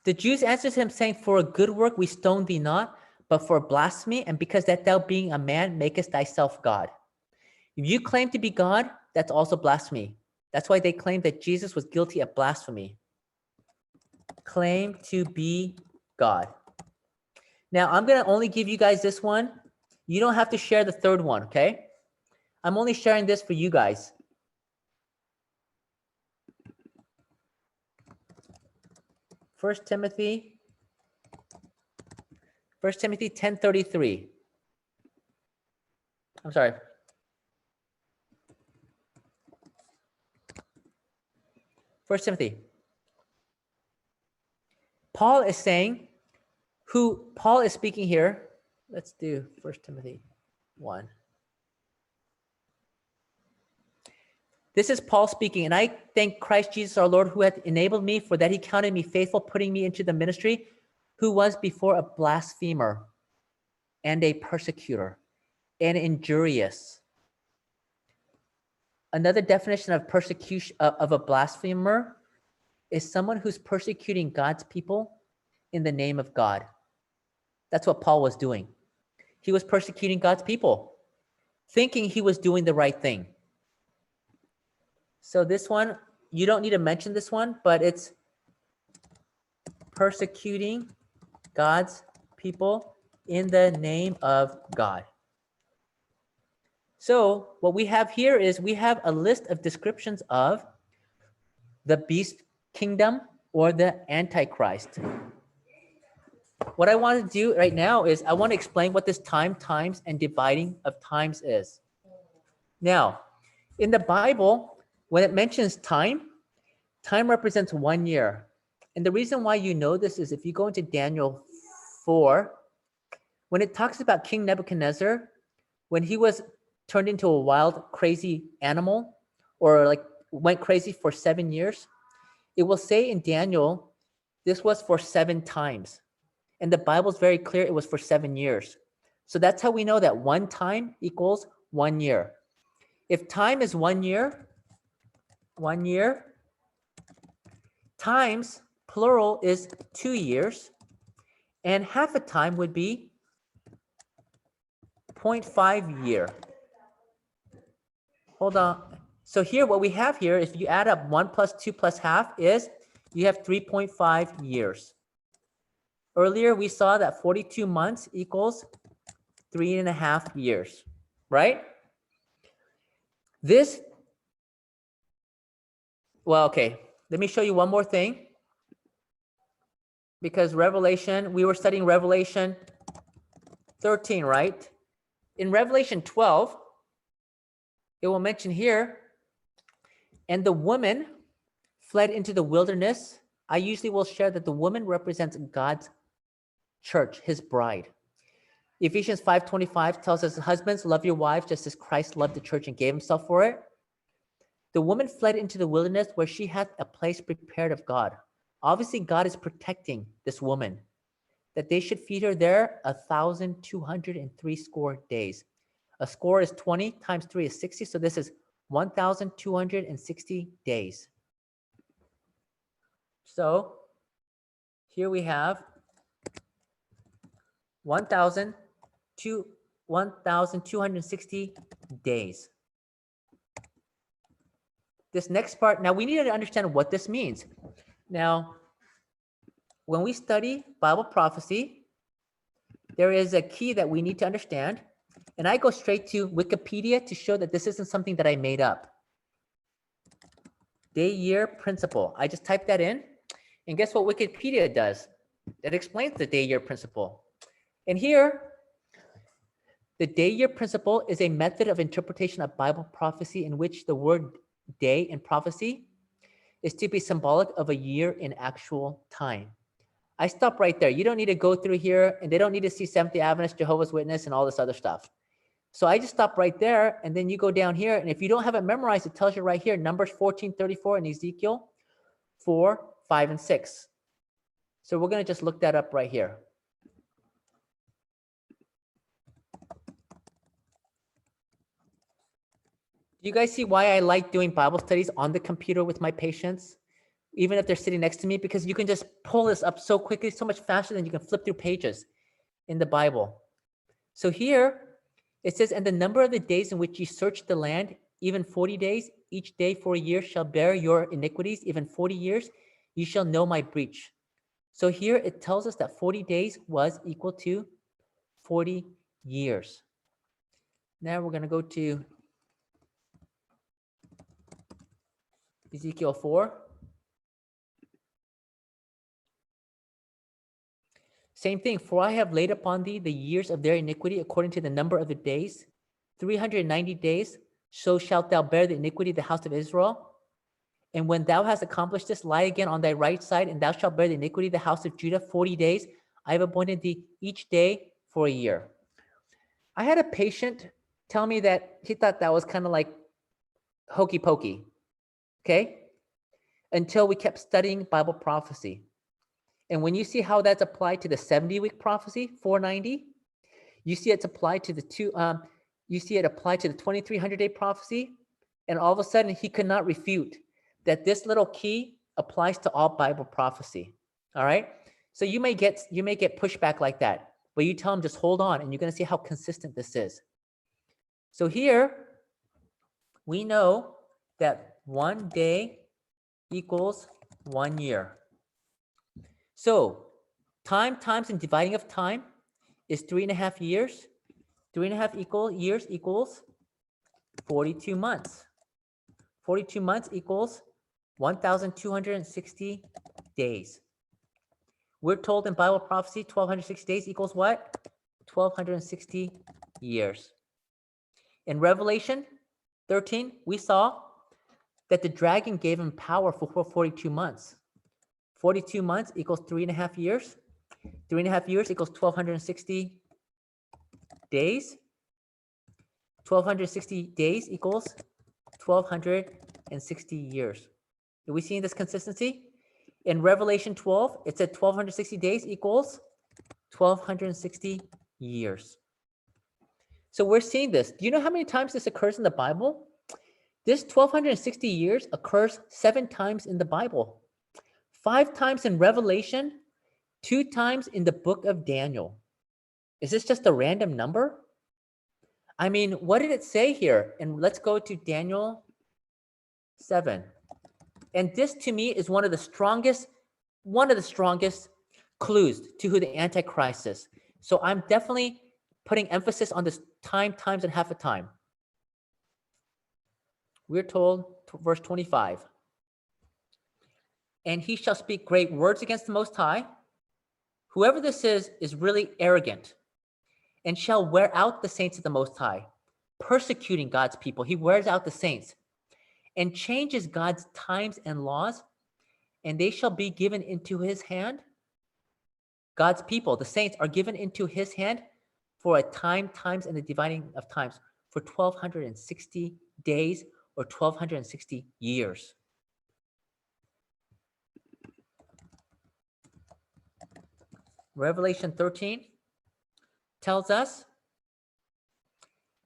The Jews answered him, saying, for a good work we stone thee not, but for blasphemy, and because that thou being a man makest thyself God. If you claim to be God, that's also blasphemy. That's why they claim that Jesus was guilty of blasphemy. Claim to be God. Now, I'm going to only give you guys this one. You don't have to share the third one, okay? I'm only sharing this for you guys. First Timothy 10:33. I'm sorry. First Timothy. Paul is saying, who Paul is speaking here. Let's do 1 Timothy 1. This is Paul speaking, and I thank Christ Jesus our Lord, who hath enabled me, for that he counted me faithful, putting me into the ministry, who was before a blasphemer and a persecutor and injurious. Another definition of persecution of a blasphemer is someone who's persecuting God's people in the name of God. That's what Paul was doing. He was persecuting God's people, thinking he was doing the right thing. So this one, you don't need to mention this one, but it's persecuting God's people in the name of God. So what we have here is we have a list of descriptions of the beast kingdom or the Antichrist. What I want to do right now is I want to explain what this times, and dividing of times is. Now, in the Bible, when it mentions time represents 1 year. And the reason why you know this is if you go into Daniel 4, when it talks about King Nebuchadnezzar, when he was turned into a wild, crazy animal, or like went crazy for 7 years, it will say in Daniel, this was for 7 times. And the Bible's very clear it was for 7 years. So that's how we know that 1 time equals 1 year. If time is 1 year, 1 year, times, plural, is 2 years, and half a time would be 0.5 year. Hold on. So here, what we have here, if you add up 1 plus 2 plus half, is you have 3.5 years. Earlier, we saw that 42 months equals 3.5 years, right? This, well, okay, let me show you one more thing. Because Revelation, we were studying Revelation 13, right? In Revelation 12, it will mention here, and the woman fled into the wilderness. I usually will share that the woman represents God's church, his bride. Ephesians 5:25 tells us, husbands, love your wives just as Christ loved the church and gave himself for it. The woman fled into the wilderness where she had a place prepared of God. Obviously, God is protecting this woman, that they should feed her there 1,203 score days. A score is 20 times 3 is 60, so this is 1,260 days. So here we have 1,260 days. This next part, now we need to understand what this means. Now, when we study Bible prophecy, there is a key that we need to understand. And I go straight to Wikipedia to show that this isn't something that I made up. Day-year principle. I just typed that in. And guess what Wikipedia does? It explains the day-year principle. And here, the day-year principle is a method of interpretation of Bible prophecy in which the word day in prophecy is to be symbolic of a year in actual time. I stop right there. You don't need to go through here, and they don't need to see Seventh-day Adventist, Jehovah's Witness, and all this other stuff. So I just stop right there, and then you go down here, and if you don't have it memorized, it tells you right here, Numbers 14:34 and Ezekiel 4, 5, and 6. So we're going to just look that up right here. Do you guys see why I like doing Bible studies on the computer with my patients, even if they're sitting next to me? Because you can just pull this up so quickly, so much faster than you can flip through pages in the Bible. So here it says, and the number of the days in which you search the land, even 40 days, each day for a year shall bear your iniquities, even 40 years, you shall know my breach. So here it tells us that 40 days was equal to 40 years. Now we're going to go to Ezekiel 4. Same thing. For I have laid upon thee the years of their iniquity according to the number of the days, 390 days. So shalt thou bear the iniquity of the house of Israel. And when thou hast accomplished this, lie again on thy right side, and thou shalt bear the iniquity of the house of Judah 40 days. I have appointed thee each day for a year. I had a patient tell me that he thought that was kind of like hokey pokey, okay? Until we kept studying Bible prophecy. And when you see how that's applied to the 70-week prophecy, 490, you see it's applied to the 2300-day prophecy, and all of a sudden he could not refute that this little key applies to all Bible prophecy. All right? So you may get pushback like that, but you tell him just hold on, and you're going to see how consistent this is. So here we know that 1 day equals 1 year. So time times and dividing of time is 3.5 years. 3.5 years equals 42 months. 42 months equals 1,260 days. We're told in Bible prophecy, 1,260 days equals what? 1,260 years. In Revelation 13, we saw that the dragon gave him power for 42 months. 42 months equals 3.5 years. 3.5 years equals 1,260 days. 1,260 days equals 1,260 years. Are we seeing this consistency? In Revelation 12, it said 1,260 days equals 1,260 years. So we're seeing this. Do you know how many times this occurs in the Bible? This 1,260 years occurs 7 times in the Bible. 5 times in Revelation, 2 times in the book of Daniel. Is this just a random number? I mean, what did it say here? And let's go to Daniel 7. And this to me is one of the strongest clues to who the Antichrist is. So I'm definitely putting emphasis on this time, times, and half a time. We're told, verse 25. And he shall speak great words against the Most High. Whoever this is really arrogant, and shall wear out the saints of the Most High, persecuting God's people. He wears out the saints and changes God's times and laws, and they shall be given into his hand. God's people, the saints, are given into his hand for a time, times, and the dividing of times for 1,260 days or 1,260 years. Revelation 13 tells us,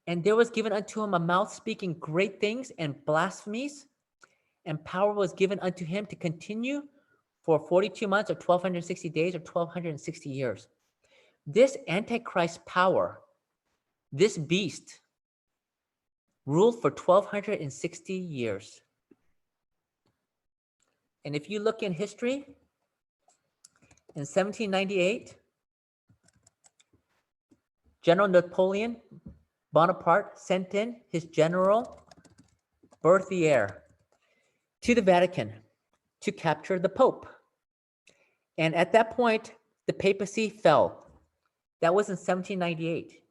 and there was given unto him a mouth speaking great things and blasphemies, and power was given unto him to continue for 42 months or 1,260 days or 1,260 years. This Antichrist power, this beast, ruled for 1,260 years. And if you look in history, in 1798, General Napoleon Bonaparte sent in his general Berthier to the Vatican to capture the Pope. And at that point, the papacy fell. That was in 1798.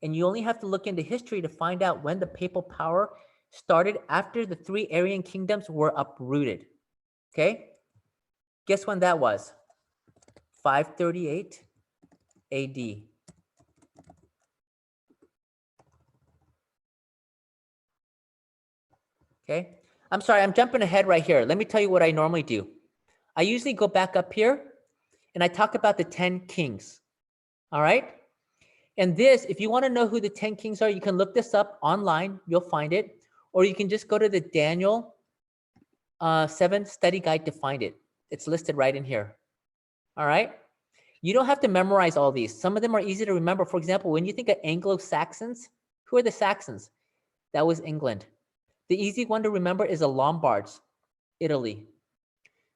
And you only have to look into history to find out when the papal power started after the 3 Arian kingdoms were uprooted. Okay? Guess when that was? 538 AD. Okay? I'm sorry, I'm jumping ahead right here. Let me tell you what I normally do. I usually go back up here and I talk about the 10 kings. All right? And this, if you want to know who the 10 kings are, you can look this up online. You'll find it. Or you can just go to the Daniel 7 study guide to find it. It's listed right in here. All right? You don't have to memorize all these. Some of them are easy to remember. For example, when you think of Anglo-Saxons, who are the Saxons? That was England. The easy one to remember is the Lombards, Italy.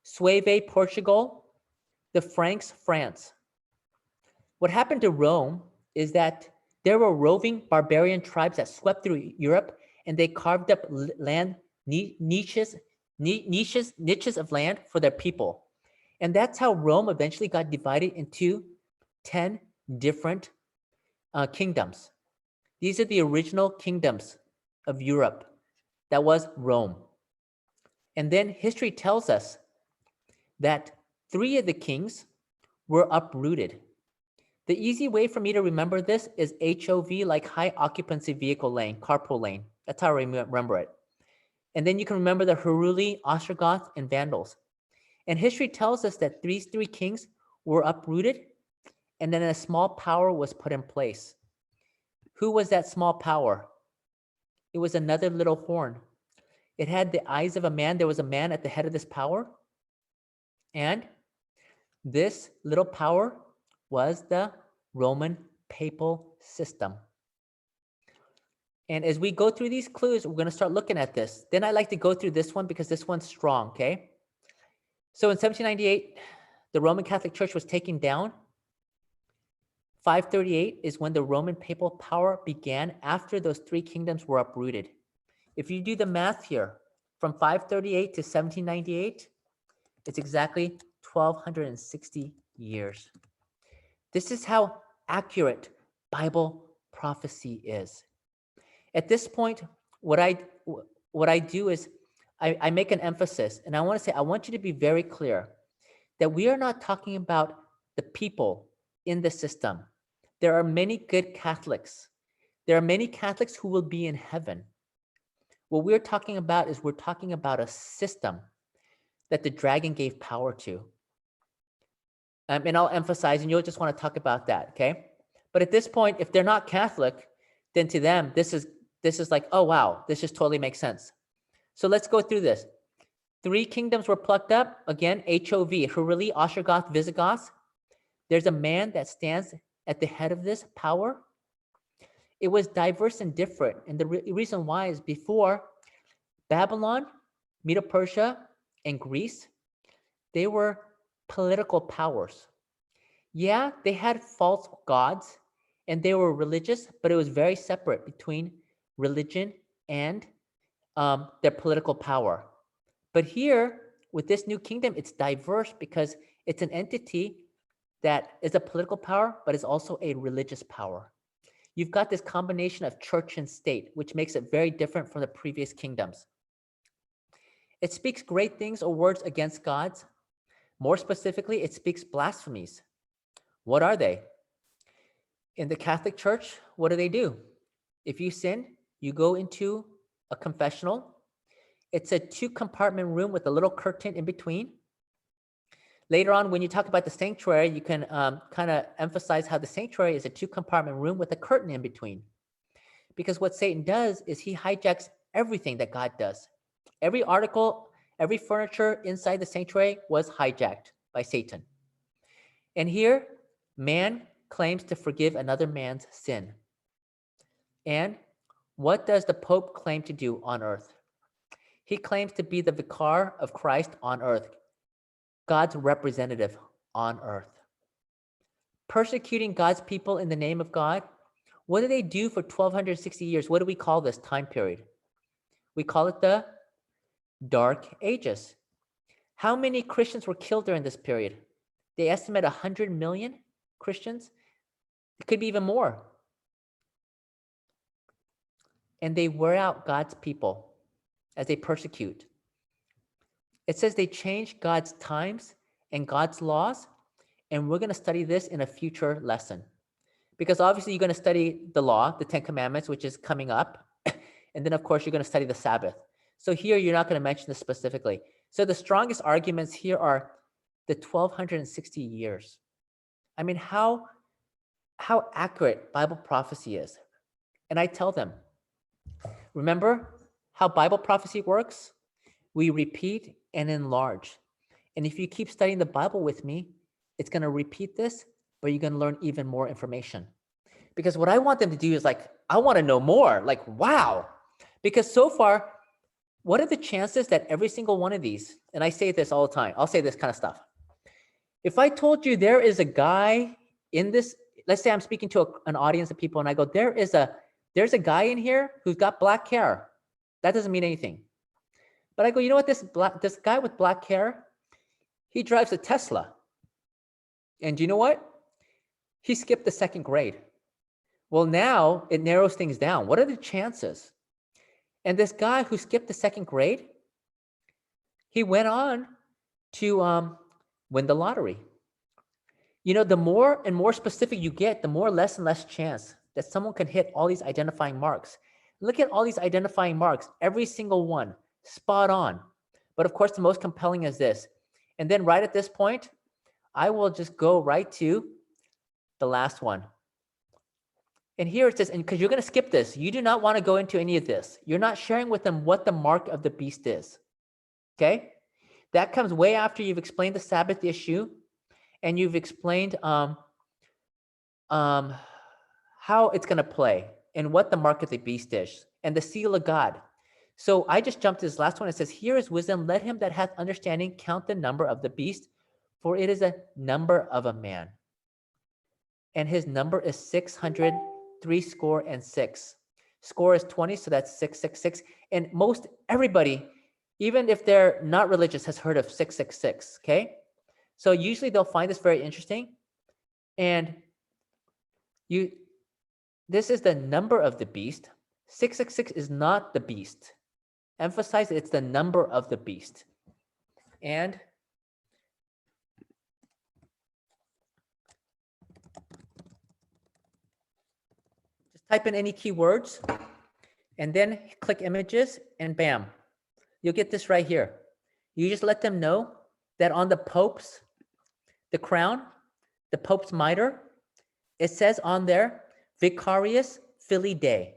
Sueve, Portugal. The Franks, France. What happened to Rome is that there were roving barbarian tribes that swept through Europe, and they carved up land niches of land for their people. And that's how Rome eventually got divided into 10 different kingdoms. These are the original kingdoms of Europe. That was Rome. And then history tells us that 3 of the kings were uprooted. The easy way for me to remember this is HOV, like high occupancy vehicle lane, carpool lane. That's how I remember it. And then you can remember the Heruli, Ostrogoths, and Vandals. And history tells us that these three kings were uprooted, and then a small power was put in place. Who was that small power? It was another little horn. It had the eyes of a man. There was a man at the head of this power. And this little power was the Roman papal system. And as we go through these clues, we're going to start looking at this. Then I like to go through this one because this one's strong, okay? So in 1798, the Roman Catholic Church was taken down. 538 is when the Roman papal power began after those three kingdoms were uprooted. If you do the math here, from 538 to 1798, it's exactly 1,260 years. This is how accurate Bible prophecy is. At this point, what I do is I make an emphasis, and I want to say, I want you to be very clear that we are not talking about the people in the system. There are many good Catholics. There are many Catholics who will be in heaven. What we're talking about is we're talking about a system that the dragon gave power to. And I'll emphasize, and you'll just want to talk about that, okay? But at this point, if they're not Catholic, then to them, this is like, oh, wow, this just totally makes sense. So let's go through this. Three kingdoms were plucked up. Again, HOV, Heruli, Ostrogoth, Visigoths. There's a man that stands at the head of this power. It was diverse and different. And the reason why is before Babylon, Medo-Persia, and Greece, they were political powers. Yeah, they had false gods and they were religious, but it was very separate between religion and their political power. But here, with this new kingdom, it's diverse because it's an entity that is a political power, but is also a religious power. You've got this combination of church and state, which makes it very different from the previous kingdoms. It speaks great things or words against gods. More specifically, it speaks blasphemies. What are they? In the Catholic Church, what do? If you sin, you go into a confessional. It's a 2-compartment room with a little curtain in between. Later on, when you talk about the sanctuary, you can kind of emphasize how the sanctuary is a 2-compartment room with a curtain in between. Because what Satan does is he hijacks everything that God does. Every article, every furniture inside the sanctuary was hijacked by Satan. And here, man claims to forgive another man's sin. And what does the Pope claim to do on earth? He claims to be the vicar of Christ on earth, God's representative on earth. Persecuting God's people in the name of God. What do they do for 1,260 years? What do we call this time period? We call it the Dark Ages. How many Christians were killed during this period? They estimate 100 million Christians. It could be even more. And they wear out God's people as they persecute. It says they change God's times and God's laws, and we're going to study this in a future lesson. Because obviously you're going to study the law, the 10 Commandments, which is coming up. And then, of course, you're going to study the Sabbath. So here, you're not going to mention this specifically. So the strongest arguments here are the 1,260 years. I mean, how accurate Bible prophecy is. And I tell them, remember how Bible prophecy works? We repeat and enlarge. And if you keep studying the Bible with me, it's going to repeat this, but you're going to learn even more information. Because what I want them to do is like, I want to know more. Like, wow. Because so far, what are the chances that every single one of these, and I say this all the time, I'll say this kind of stuff. If I told you there is a guy in this, let's say I'm speaking to an audience of people and I go, there's a guy in here who's got black hair. That doesn't mean anything. But I go, you know what, this guy with black hair, he drives a Tesla. And you know what? He skipped the 2nd grade. Well, now it narrows things down. What are the chances? And this guy who skipped the 2nd grade, he went on to win the lottery. You know, the more and more specific you get, the more less and less chance that someone can hit all these identifying marks. Look at all these identifying marks, every single one, spot on. But of course, the most compelling is this. And then right at this point, I will just go right to the last one. And here it says, and because you're going to skip this, you do not want to go into any of this. You're not sharing with them what the mark of the beast is. Okay? That comes way after you've explained the Sabbath issue and you've explained how it's going to play and what the mark of the beast is and the seal of God. So I just jumped to this last one. It says, here is wisdom. Let him that hath understanding count the number of the beast, for it is a number of a man. And his number is 666. Score is 20, so that's 666. And most everybody, even if they're not religious, has heard of 666, okay? So usually they'll find this very interesting. And this is the number of the beast. 666 is not the beast. Emphasize it's the number of the beast. And just type in any keywords and then click images and bam, you'll get this right here. You just let them know that on the crown, the Pope's mitre, it says on there, Vicarius Filii Dei.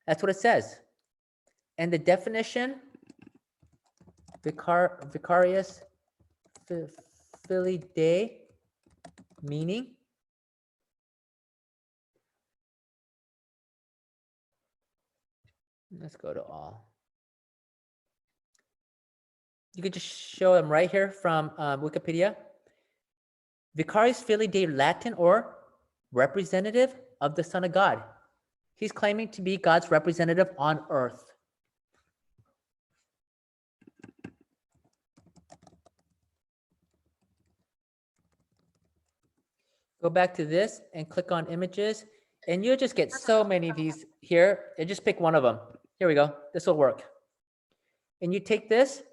That's what it says. And the definition, Vicarius Filii Dei, meaning let's go to all. You could just show them right here from Wikipedia. Vicarius Filii Dei, Latin, or representative of the Son of God. He's claiming to be God's representative on earth. Go back to this and click on images, and you'll just get so many of these here. And just pick one of them. Here we go. This will work. And you take this,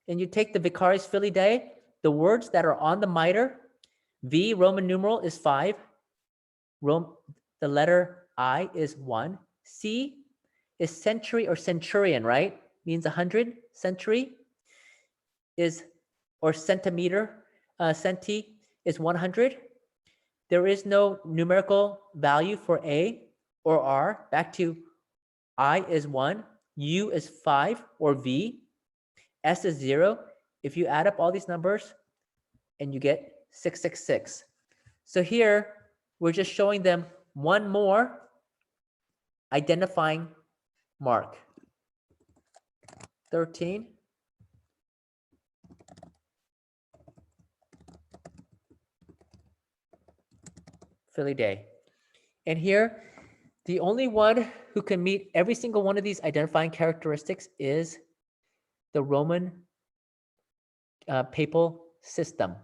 and you take the Vicarius Filii Dei, the words that are on the mitre. V, Roman numeral, is 5. The letter I is 1. C is century or centurion, right? Means 100. Century is, or centimeter, centi is 100. There is no numerical value for A or R. Back to I is 1, U is 5 or V, S is 0. If you add up all these numbers and you get 666. So here we're just showing them one more identifying mark. 13. Filii Dei. And here, the only one who can meet every single one of these identifying characteristics is the Roman papal system.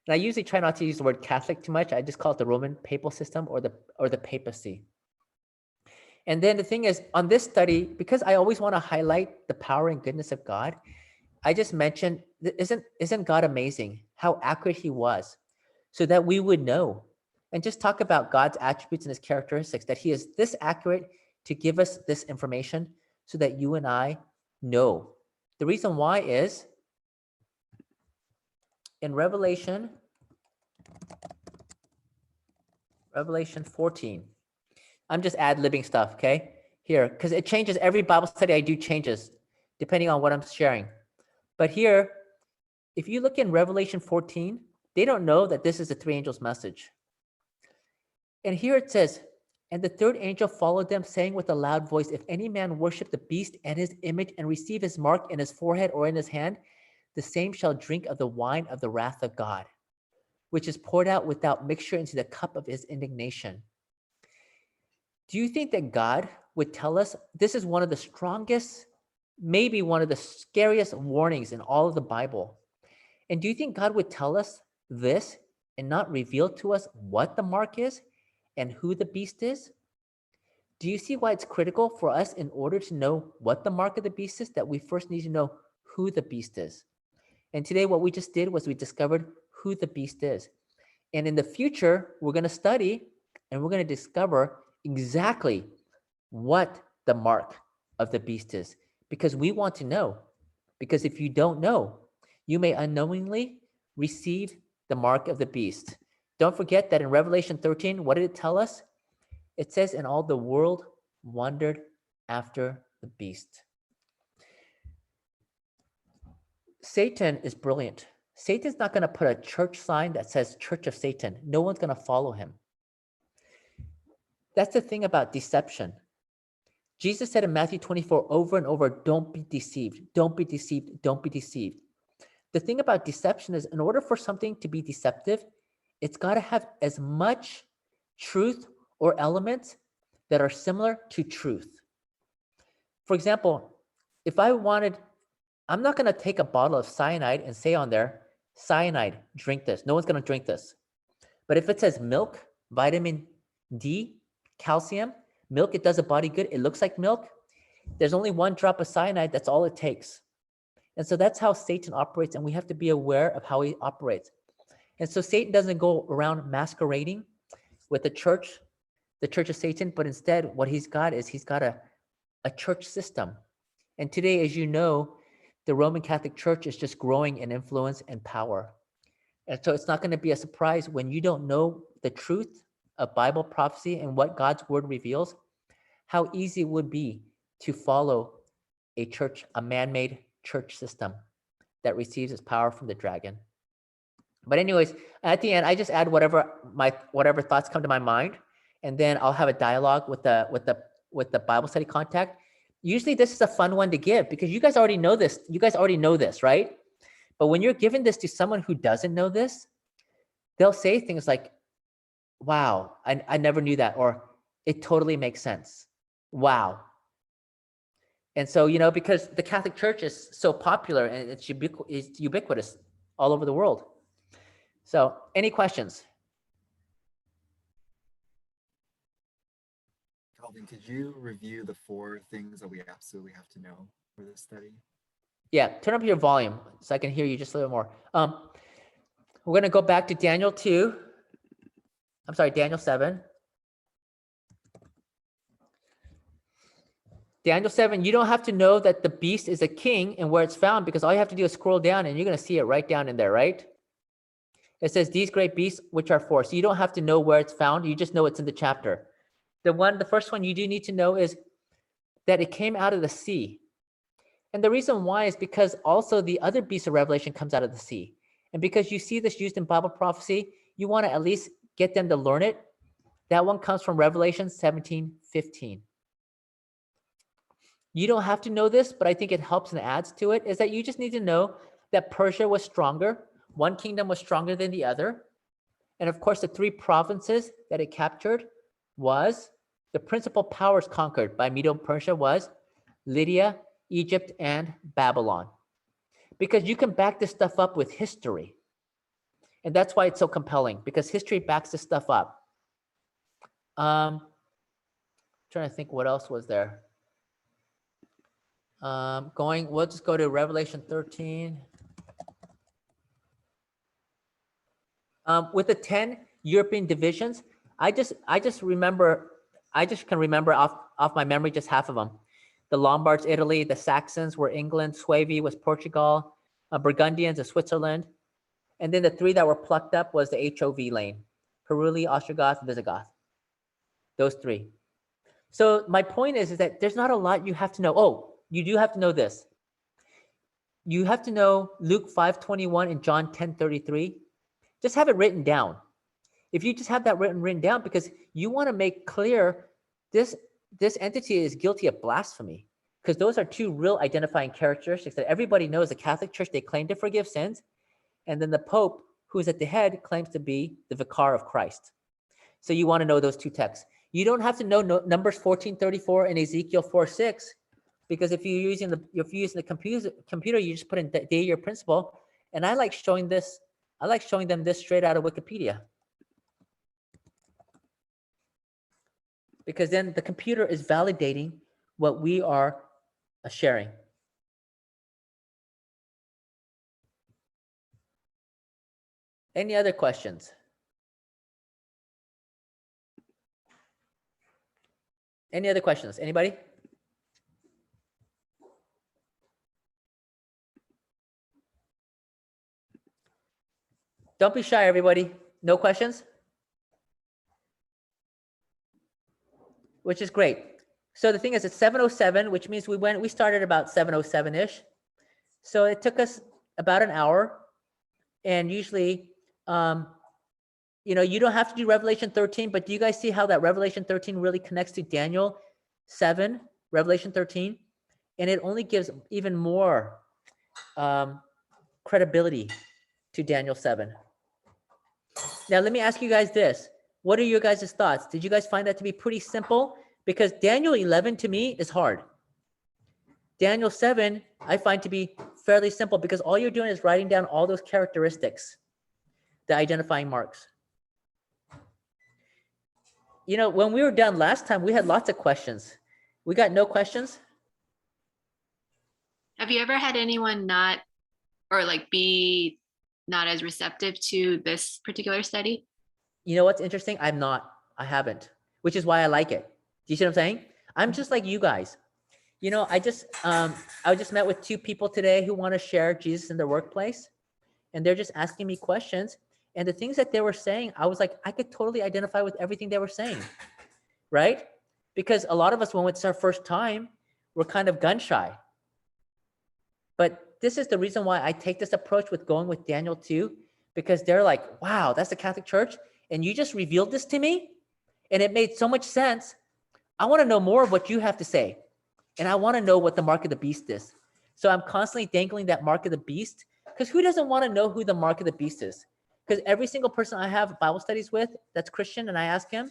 And I usually try not to use the word Catholic too much. I just call it the Roman papal system or the papacy. And then the thing is, on this study, because I always want to highlight the power and goodness of God, I just mentioned, isn't God amazing how accurate he was, so that we would know. And just talk about God's attributes and his characteristics, that he is this accurate to give us this information so that you and I know. The reason why is in Revelation 14. I'm just ad-libbing stuff, okay? Here, because it changes. Every Bible study I do changes depending on what I'm sharing. But here, if you look in Revelation 14, they don't know that this is the three angels' message. And here it says, and the third angel followed them, saying with a loud voice, if any man worship the beast and his image and receive his mark in his forehead or in his hand, the same shall drink of the wine of the wrath of God, which is poured out without mixture into the cup of his indignation. Do you think that God would tell us this is one of the strongest, maybe one of the scariest warnings in all of the Bible? And do you think God would tell us this and not reveal to us what the mark is and who the beast is? Do you see why it's critical for us, in order to know what the mark of the beast is, that we first need to know who the beast is? And today what we just did was we discovered who the beast is. And in the future, we're going to study and we're going to discover exactly what the mark of the beast is, because we want to know. Because if you don't know, you may unknowingly receive the mark of the beast. Don't forget that in Revelation 13, what did it tell us? It says, and all the world wondered after the beast. Satan is brilliant. Satan's not going to put a church sign that says Church of Satan. No one's going to follow him. That's the thing about deception. Jesus said in Matthew 24 over and over, don't be deceived, don't be deceived, don't be deceived. The thing about deception is in order for something to be deceptive, it's got to have as much truth or elements that are similar to truth. For example, if I wanted, I'm not going to take a bottle of cyanide and say on there, cyanide, drink this. No one's going to drink this. But if it says milk, vitamin D, calcium, milk, it does a body good. It looks like milk. There's only one drop of cyanide. That's all it takes. And so that's how Satan operates. And we have to be aware of how he operates. And so Satan doesn't go around masquerading with the church of Satan, but instead what he's got is he's got a church system. And today, as you know, the Roman Catholic Church is just growing in influence and power. And so it's not going to be a surprise when you don't know the truth of Bible prophecy and what God's word reveals, how easy it would be to follow a church, a man-made church system that receives its power from the dragon. But anyways, at the end, I just add whatever thoughts come to my mind, and then I'll have a dialogue with the Bible study contact. Usually this is a fun one to give because you guys already know this. You guys already know this, right? But when you're giving this to someone who doesn't know this, they'll say things like, wow, I never knew that, or it totally makes sense. Wow. And so, because the Catholic Church is so popular and it's ubiquitous all over the world. So any questions? Calvin, could you review the 4 things that we absolutely have to know for this study? Yeah, turn up your volume so I can hear you just a little more. We're going to go back to Daniel 7. Daniel 7, you don't have to know that the beast is a king and where it's found, because all you have to do is scroll down and you're going to see it right down in there, right? It says these great beasts, which are 4. So you don't have to know where it's found. You just know it's in the chapter. The first one you do need to know is that it came out of the sea. And the reason why is because also the other beast of Revelation comes out of the sea. And because you see this used in Bible prophecy, you want to at least get them to learn it. That one comes from Revelation 17:15. You don't have to know this, but I think it helps and adds to it, is that you just need to know that Persia was stronger. One kingdom was stronger than the other. And of course, the 3 provinces that it captured was the principal powers conquered by Medo-Persia was Lydia, Egypt, and Babylon. Because you can back this stuff up with history. And that's why it's so compelling, because history backs this stuff up. Trying to think what else was there. We'll just go to Revelation 13. With the 10 European divisions, I just can remember off my memory just half of them. The Lombards, Italy; the Saxons were England; Suevi was Portugal; Burgundians is Switzerland. And then the 3 that were plucked up was the HOV lane: Heruli, Ostrogoth, Visigoth. Those 3. So my point is that there's not a lot you have to know. Oh, you do have to know this. You have to know Luke 5:21 and John 10:33. Just have it written down. If you just have that written down, because you want to make clear this entity is guilty of blasphemy, because those are 2 real identifying characteristics that everybody knows. The Catholic Church, they claim to forgive sins, and then the Pope, who is at the head, claims to be the vicar of Christ. So you want to know those 2 texts. You don't have to know Numbers 14:34 and Ezekiel 4:6, because if you're using the computer, you just put in the day-year principle. And I like showing them this straight out of Wikipedia, because then the computer is validating what we are sharing. Any other questions? Any other questions? Anybody? Don't be shy, everybody. No questions? Which is great. So the thing is, it's 7:07, which means we started about 7:07-ish. So it took us about an hour. And usually, you don't have to do Revelation 13, but do you guys see how that Revelation 13 really connects to Daniel 7, Revelation 13? And it only gives even more credibility to Daniel 7. Now, let me ask you guys this. What are your guys' thoughts? Did you guys find that to be pretty simple? Because Daniel 11 to me is hard. Daniel 7, I find to be fairly simple because all you're doing is writing down all those characteristics, the identifying marks. When we were done last time, we had lots of questions. We got no questions? Have you ever had anyone not, or like be not as receptive to this particular study? You know what's interesting? I haven't, which is why I like it. Do you see what I'm saying? I'm just like you guys. I just met with 2 people today who want to share Jesus in their workplace, and they're just asking me questions. And the things that they were saying, I was like, I could totally identify with everything they were saying, right? Because a lot of us, when it's our first time, we're kind of gun shy. But this is the reason why I take this approach with going with Daniel 2, because they're like, wow, that's the Catholic Church, and you just revealed this to me, and it made so much sense. I want to know more of what you have to say, and I want to know what the mark of the beast is. So I'm constantly dangling that mark of the beast, because who doesn't want to know who the mark of the beast is? Because every single person I have Bible studies with that's Christian, and I ask him,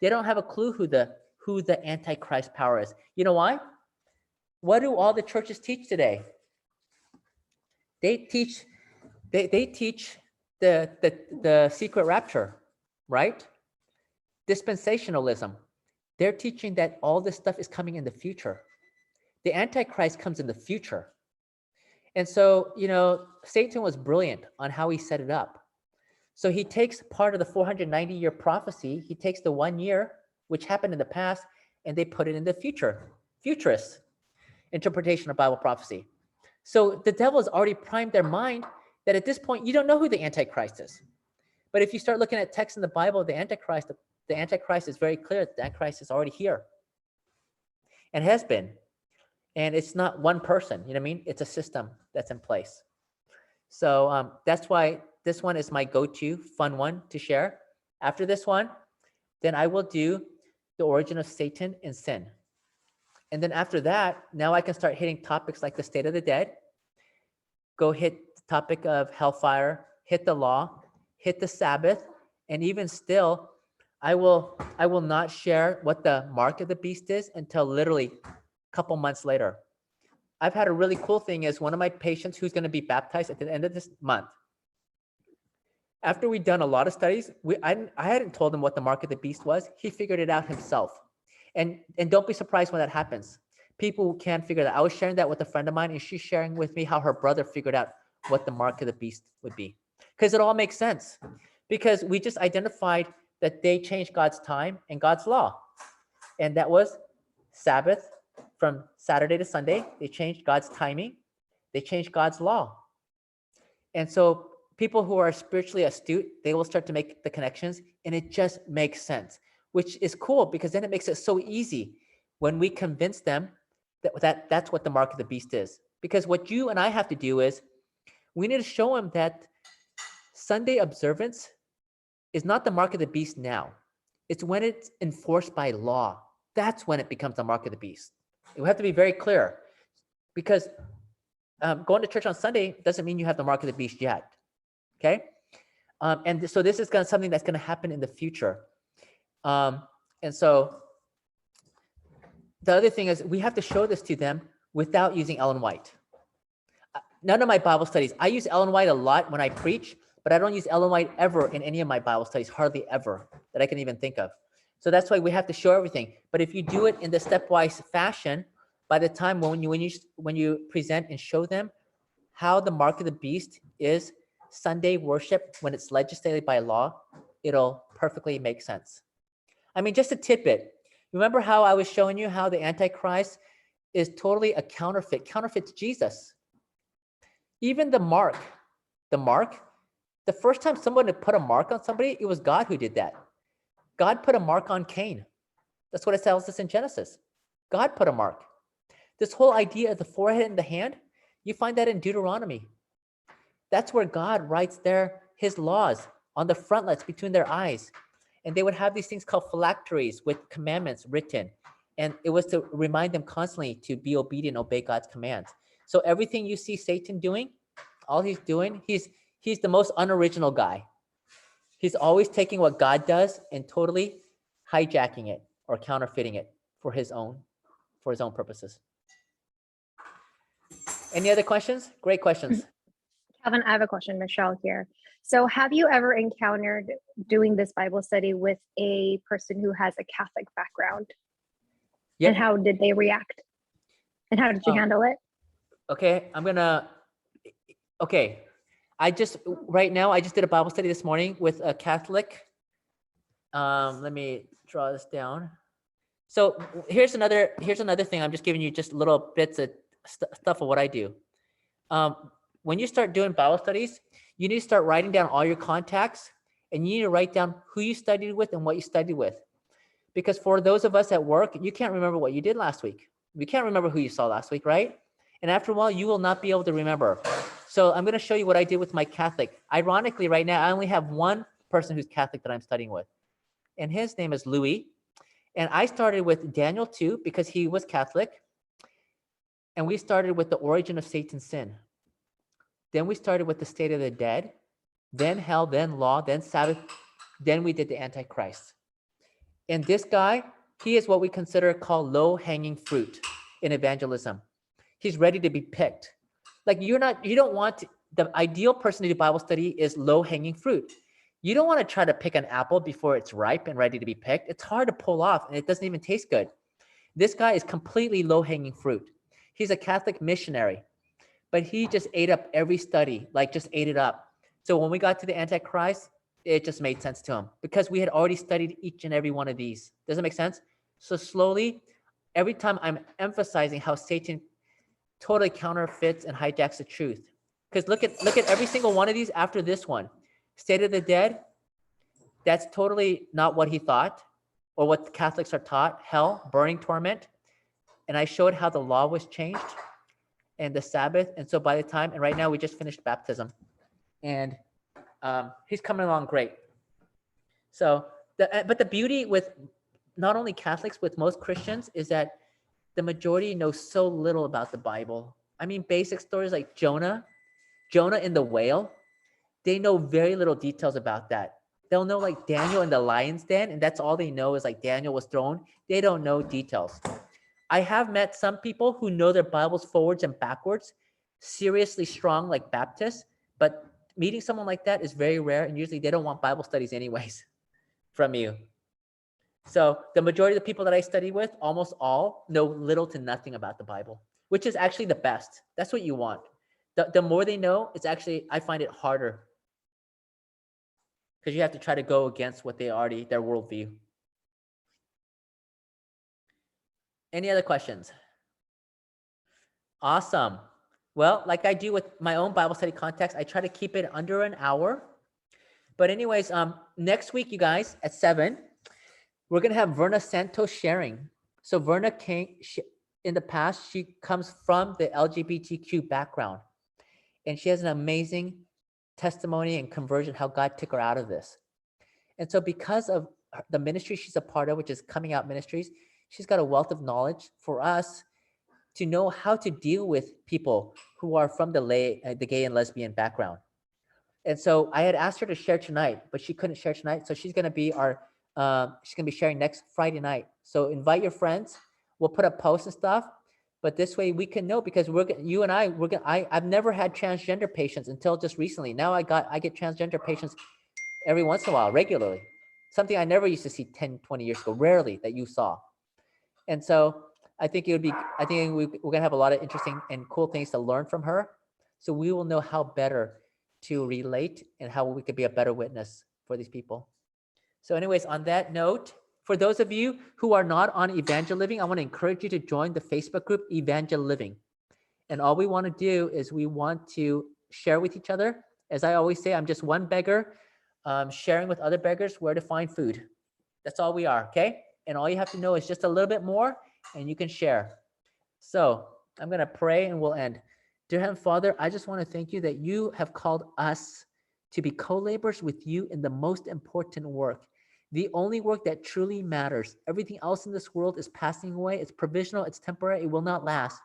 they don't have a clue who the Antichrist power is. You know why? What do all the churches teach today? They teach the secret rapture, right? Dispensationalism. They're teaching that all this stuff is coming in the future. The Antichrist comes in the future. And so, Satan was brilliant on how he set it up. So he takes part of the 490-year prophecy, he takes the 1 year, which happened in the past, and they put it in the future, futurist interpretation of Bible prophecy. So the devil has already primed their mind that at this point, you don't know who the Antichrist is. But if you start looking at texts in the Bible, the Antichrist is very clear. The Antichrist is already here and has been. And it's not one person, you know what I mean? It's a system that's in place. So that's why this one is my go-to fun one to share. After this one, then I will do the origin of Satan and sin. And then after that, now I can start hitting topics like the state of the dead, go hit the topic of hellfire, hit the law, hit the Sabbath, and even still, I will not share what the mark of the beast is until literally a couple months later. I've had a really cool thing is one of my patients who's going to be baptized at the end of this month. After we'd done a lot of studies, I hadn't told him what the mark of the beast was. He figured it out himself. And don't be surprised when that happens. People can't figure that. I was sharing that with a friend of mine, and she's sharing with me how her brother figured out what the mark of the beast would be. Because it all makes sense. Because we just identified that they changed God's time and God's law. And that was Sabbath from Saturday to Sunday. They changed God's timing. They changed God's law. And so people who are spiritually astute, they will start to make the connections, and it just makes sense, which is cool because then it makes it so easy when we convince them that that's what the mark of the beast is. Because what you and I have to do is we need to show them that Sunday observance is not the mark of the beast now. It's when it's enforced by law. That's when it becomes the mark of the beast. We have to be very clear because going to church on Sunday doesn't mean you have the mark of the beast yet. Okay? And so this is something that's going to happen in the future. And so the other thing is we have to show this to them without using Ellen White. None of my Bible studies, I use Ellen White a lot when I preach, but I don't use Ellen White ever in any of my Bible studies, hardly ever, that I can even think of. So that's why we have to show everything. But if you do it in the stepwise fashion, by the time when you present and show them how the mark of the beast is Sunday worship when it's legislated by law, it'll perfectly make sense. I mean, just a tidbit. Remember how I was showing you how the Antichrist is totally a counterfeit to Jesus. Even the mark, the first time someone put a mark on somebody, it was God who did that. God put a mark on Cain. That's what it tells us in Genesis. God put a mark. This whole idea of the forehead and the hand, you find that in Deuteronomy. That's where God writes his laws on the frontlets between their eyes. And they would have these things called phylacteries with commandments written. And it was to remind them constantly to be obedient, obey God's commands. So everything you see Satan doing, all he's doing, he's the most unoriginal guy. He's always taking what God does and totally hijacking it or counterfeiting it for his own purposes. Any other questions? Great questions. Kevin, I have a question, Michelle here. So have you ever encountered doing this Bible study with a person who has a Catholic background? Yep. And how did they react? And how did you handle it? Okay, right now, I just did a Bible study this morning with a Catholic. Let me draw this down. So here's another thing. I'm just giving you just little bits of stuff of what I do. When you start doing Bible studies, you need to start writing down all your contacts, and you need to write down who you studied with and what you studied with. Because for those of us at work, you can't remember what you did last week. You can't remember who you saw last week, right? And after a while, you will not be able to remember. So I'm going to show you what I did with my Catholic. Ironically, right now, I only have one person who's Catholic that I'm studying with. And his name is Louis. And I started with Daniel 2 because he was Catholic. And we started with the origin of Satan's sin. Then we started with the state of the dead, then hell, then law, then Sabbath. Then we did the Antichrist. And this guy, he is what we consider called low-hanging fruit in evangelism. He's ready to be picked. Like you don't want the ideal person to do Bible study is low-hanging fruit. You don't want to try to pick an apple before it's ripe and ready to be picked. It's hard to pull off, and it doesn't even taste good. This guy is completely low-hanging fruit. He's a Catholic missionary, but he just ate up every study, like just ate it up. So when we got to the Antichrist, it just made sense to him because we had already studied each and every one of these. Does that make sense? So slowly, every time I'm emphasizing how Satan totally counterfeits and hijacks the truth. Because look at every single one of these after this one. State of the dead, that's totally not what he thought or what the Catholics are taught. Hell, burning torment. And I showed how the law was changed and the Sabbath. And so by the time, and right now we just finished baptism. And he's coming along great. So, but the beauty with not only Catholics, with most Christians is that the majority know so little about the Bible. I mean, basic stories like Jonah in the whale, they know very little details about that. They'll know like Daniel in the lion's den, and that's all they know is like Daniel was thrown. They don't know details. I have met some people who know their Bibles forwards and backwards, seriously strong like Baptists, but meeting someone like that is very rare, and usually they don't want Bible studies anyways from you. So the majority of the people that I study with, almost all know little to nothing about the Bible, which is actually the best. That's what you want. The more they know, it's actually, I find it harder because you have to try to go against what their worldview. Any other questions? Awesome. Well, like I do with my own Bible study context, I try to keep it under an hour. But anyways, next week, you guys, at 7, we're going to have Verna Santos sharing. So Verna came, in the past, she comes from the LGBTQ background. And she has an amazing testimony and conversion, how God took her out of this. And so because of the ministry she's a part of, which is Coming Out Ministries, she's got a wealth of knowledge for us to know how to deal with people who are from the gay and lesbian background. And so I had asked her to share tonight, but she couldn't share tonight. So she's going to be sharing next Friday night. So invite your friends. We'll put up posts and stuff, but this way we can know, because I've never had transgender patients until just recently. Now I get transgender patients every once in a while, regularly. Something I never used to see 10, 20 years ago, rarely that you saw. And so I think we're going to have a lot of interesting and cool things to learn from her. So we will know how better to relate and how we could be a better witness for these people. So anyways, on that note, For those of you who are not on Evangel Living, I want to encourage you to join the Facebook group Evangel Living. And all we want to do is we want to share with each other. As I always say, I'm just one beggar sharing with other beggars where to find food. That's all we are, okay? And all you have to know is just a little bit more and you can share. So I'm going to pray and we'll end. Dear Heavenly Father, I just want to thank you that you have called us to be co-laborers with you in the most important work, the only work that truly matters. Everything else in this world is passing away. It's provisional. It's temporary. It will not last.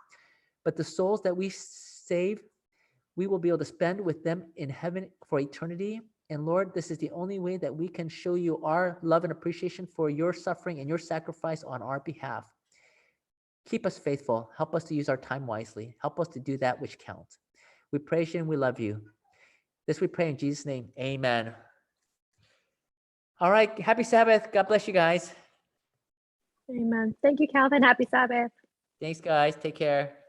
But the souls that we save, we will be able to spend with them in heaven for eternity. And Lord, this is the only way that we can show you our love and appreciation for your suffering and your sacrifice on our behalf. Keep us faithful. Help us to use our time wisely. Help us to do that which counts. We praise you and we love you. This we pray in Jesus' name. Amen. All right. Happy Sabbath. God bless you guys. Amen. Thank you, Calvin. Happy Sabbath. Thanks, guys. Take care.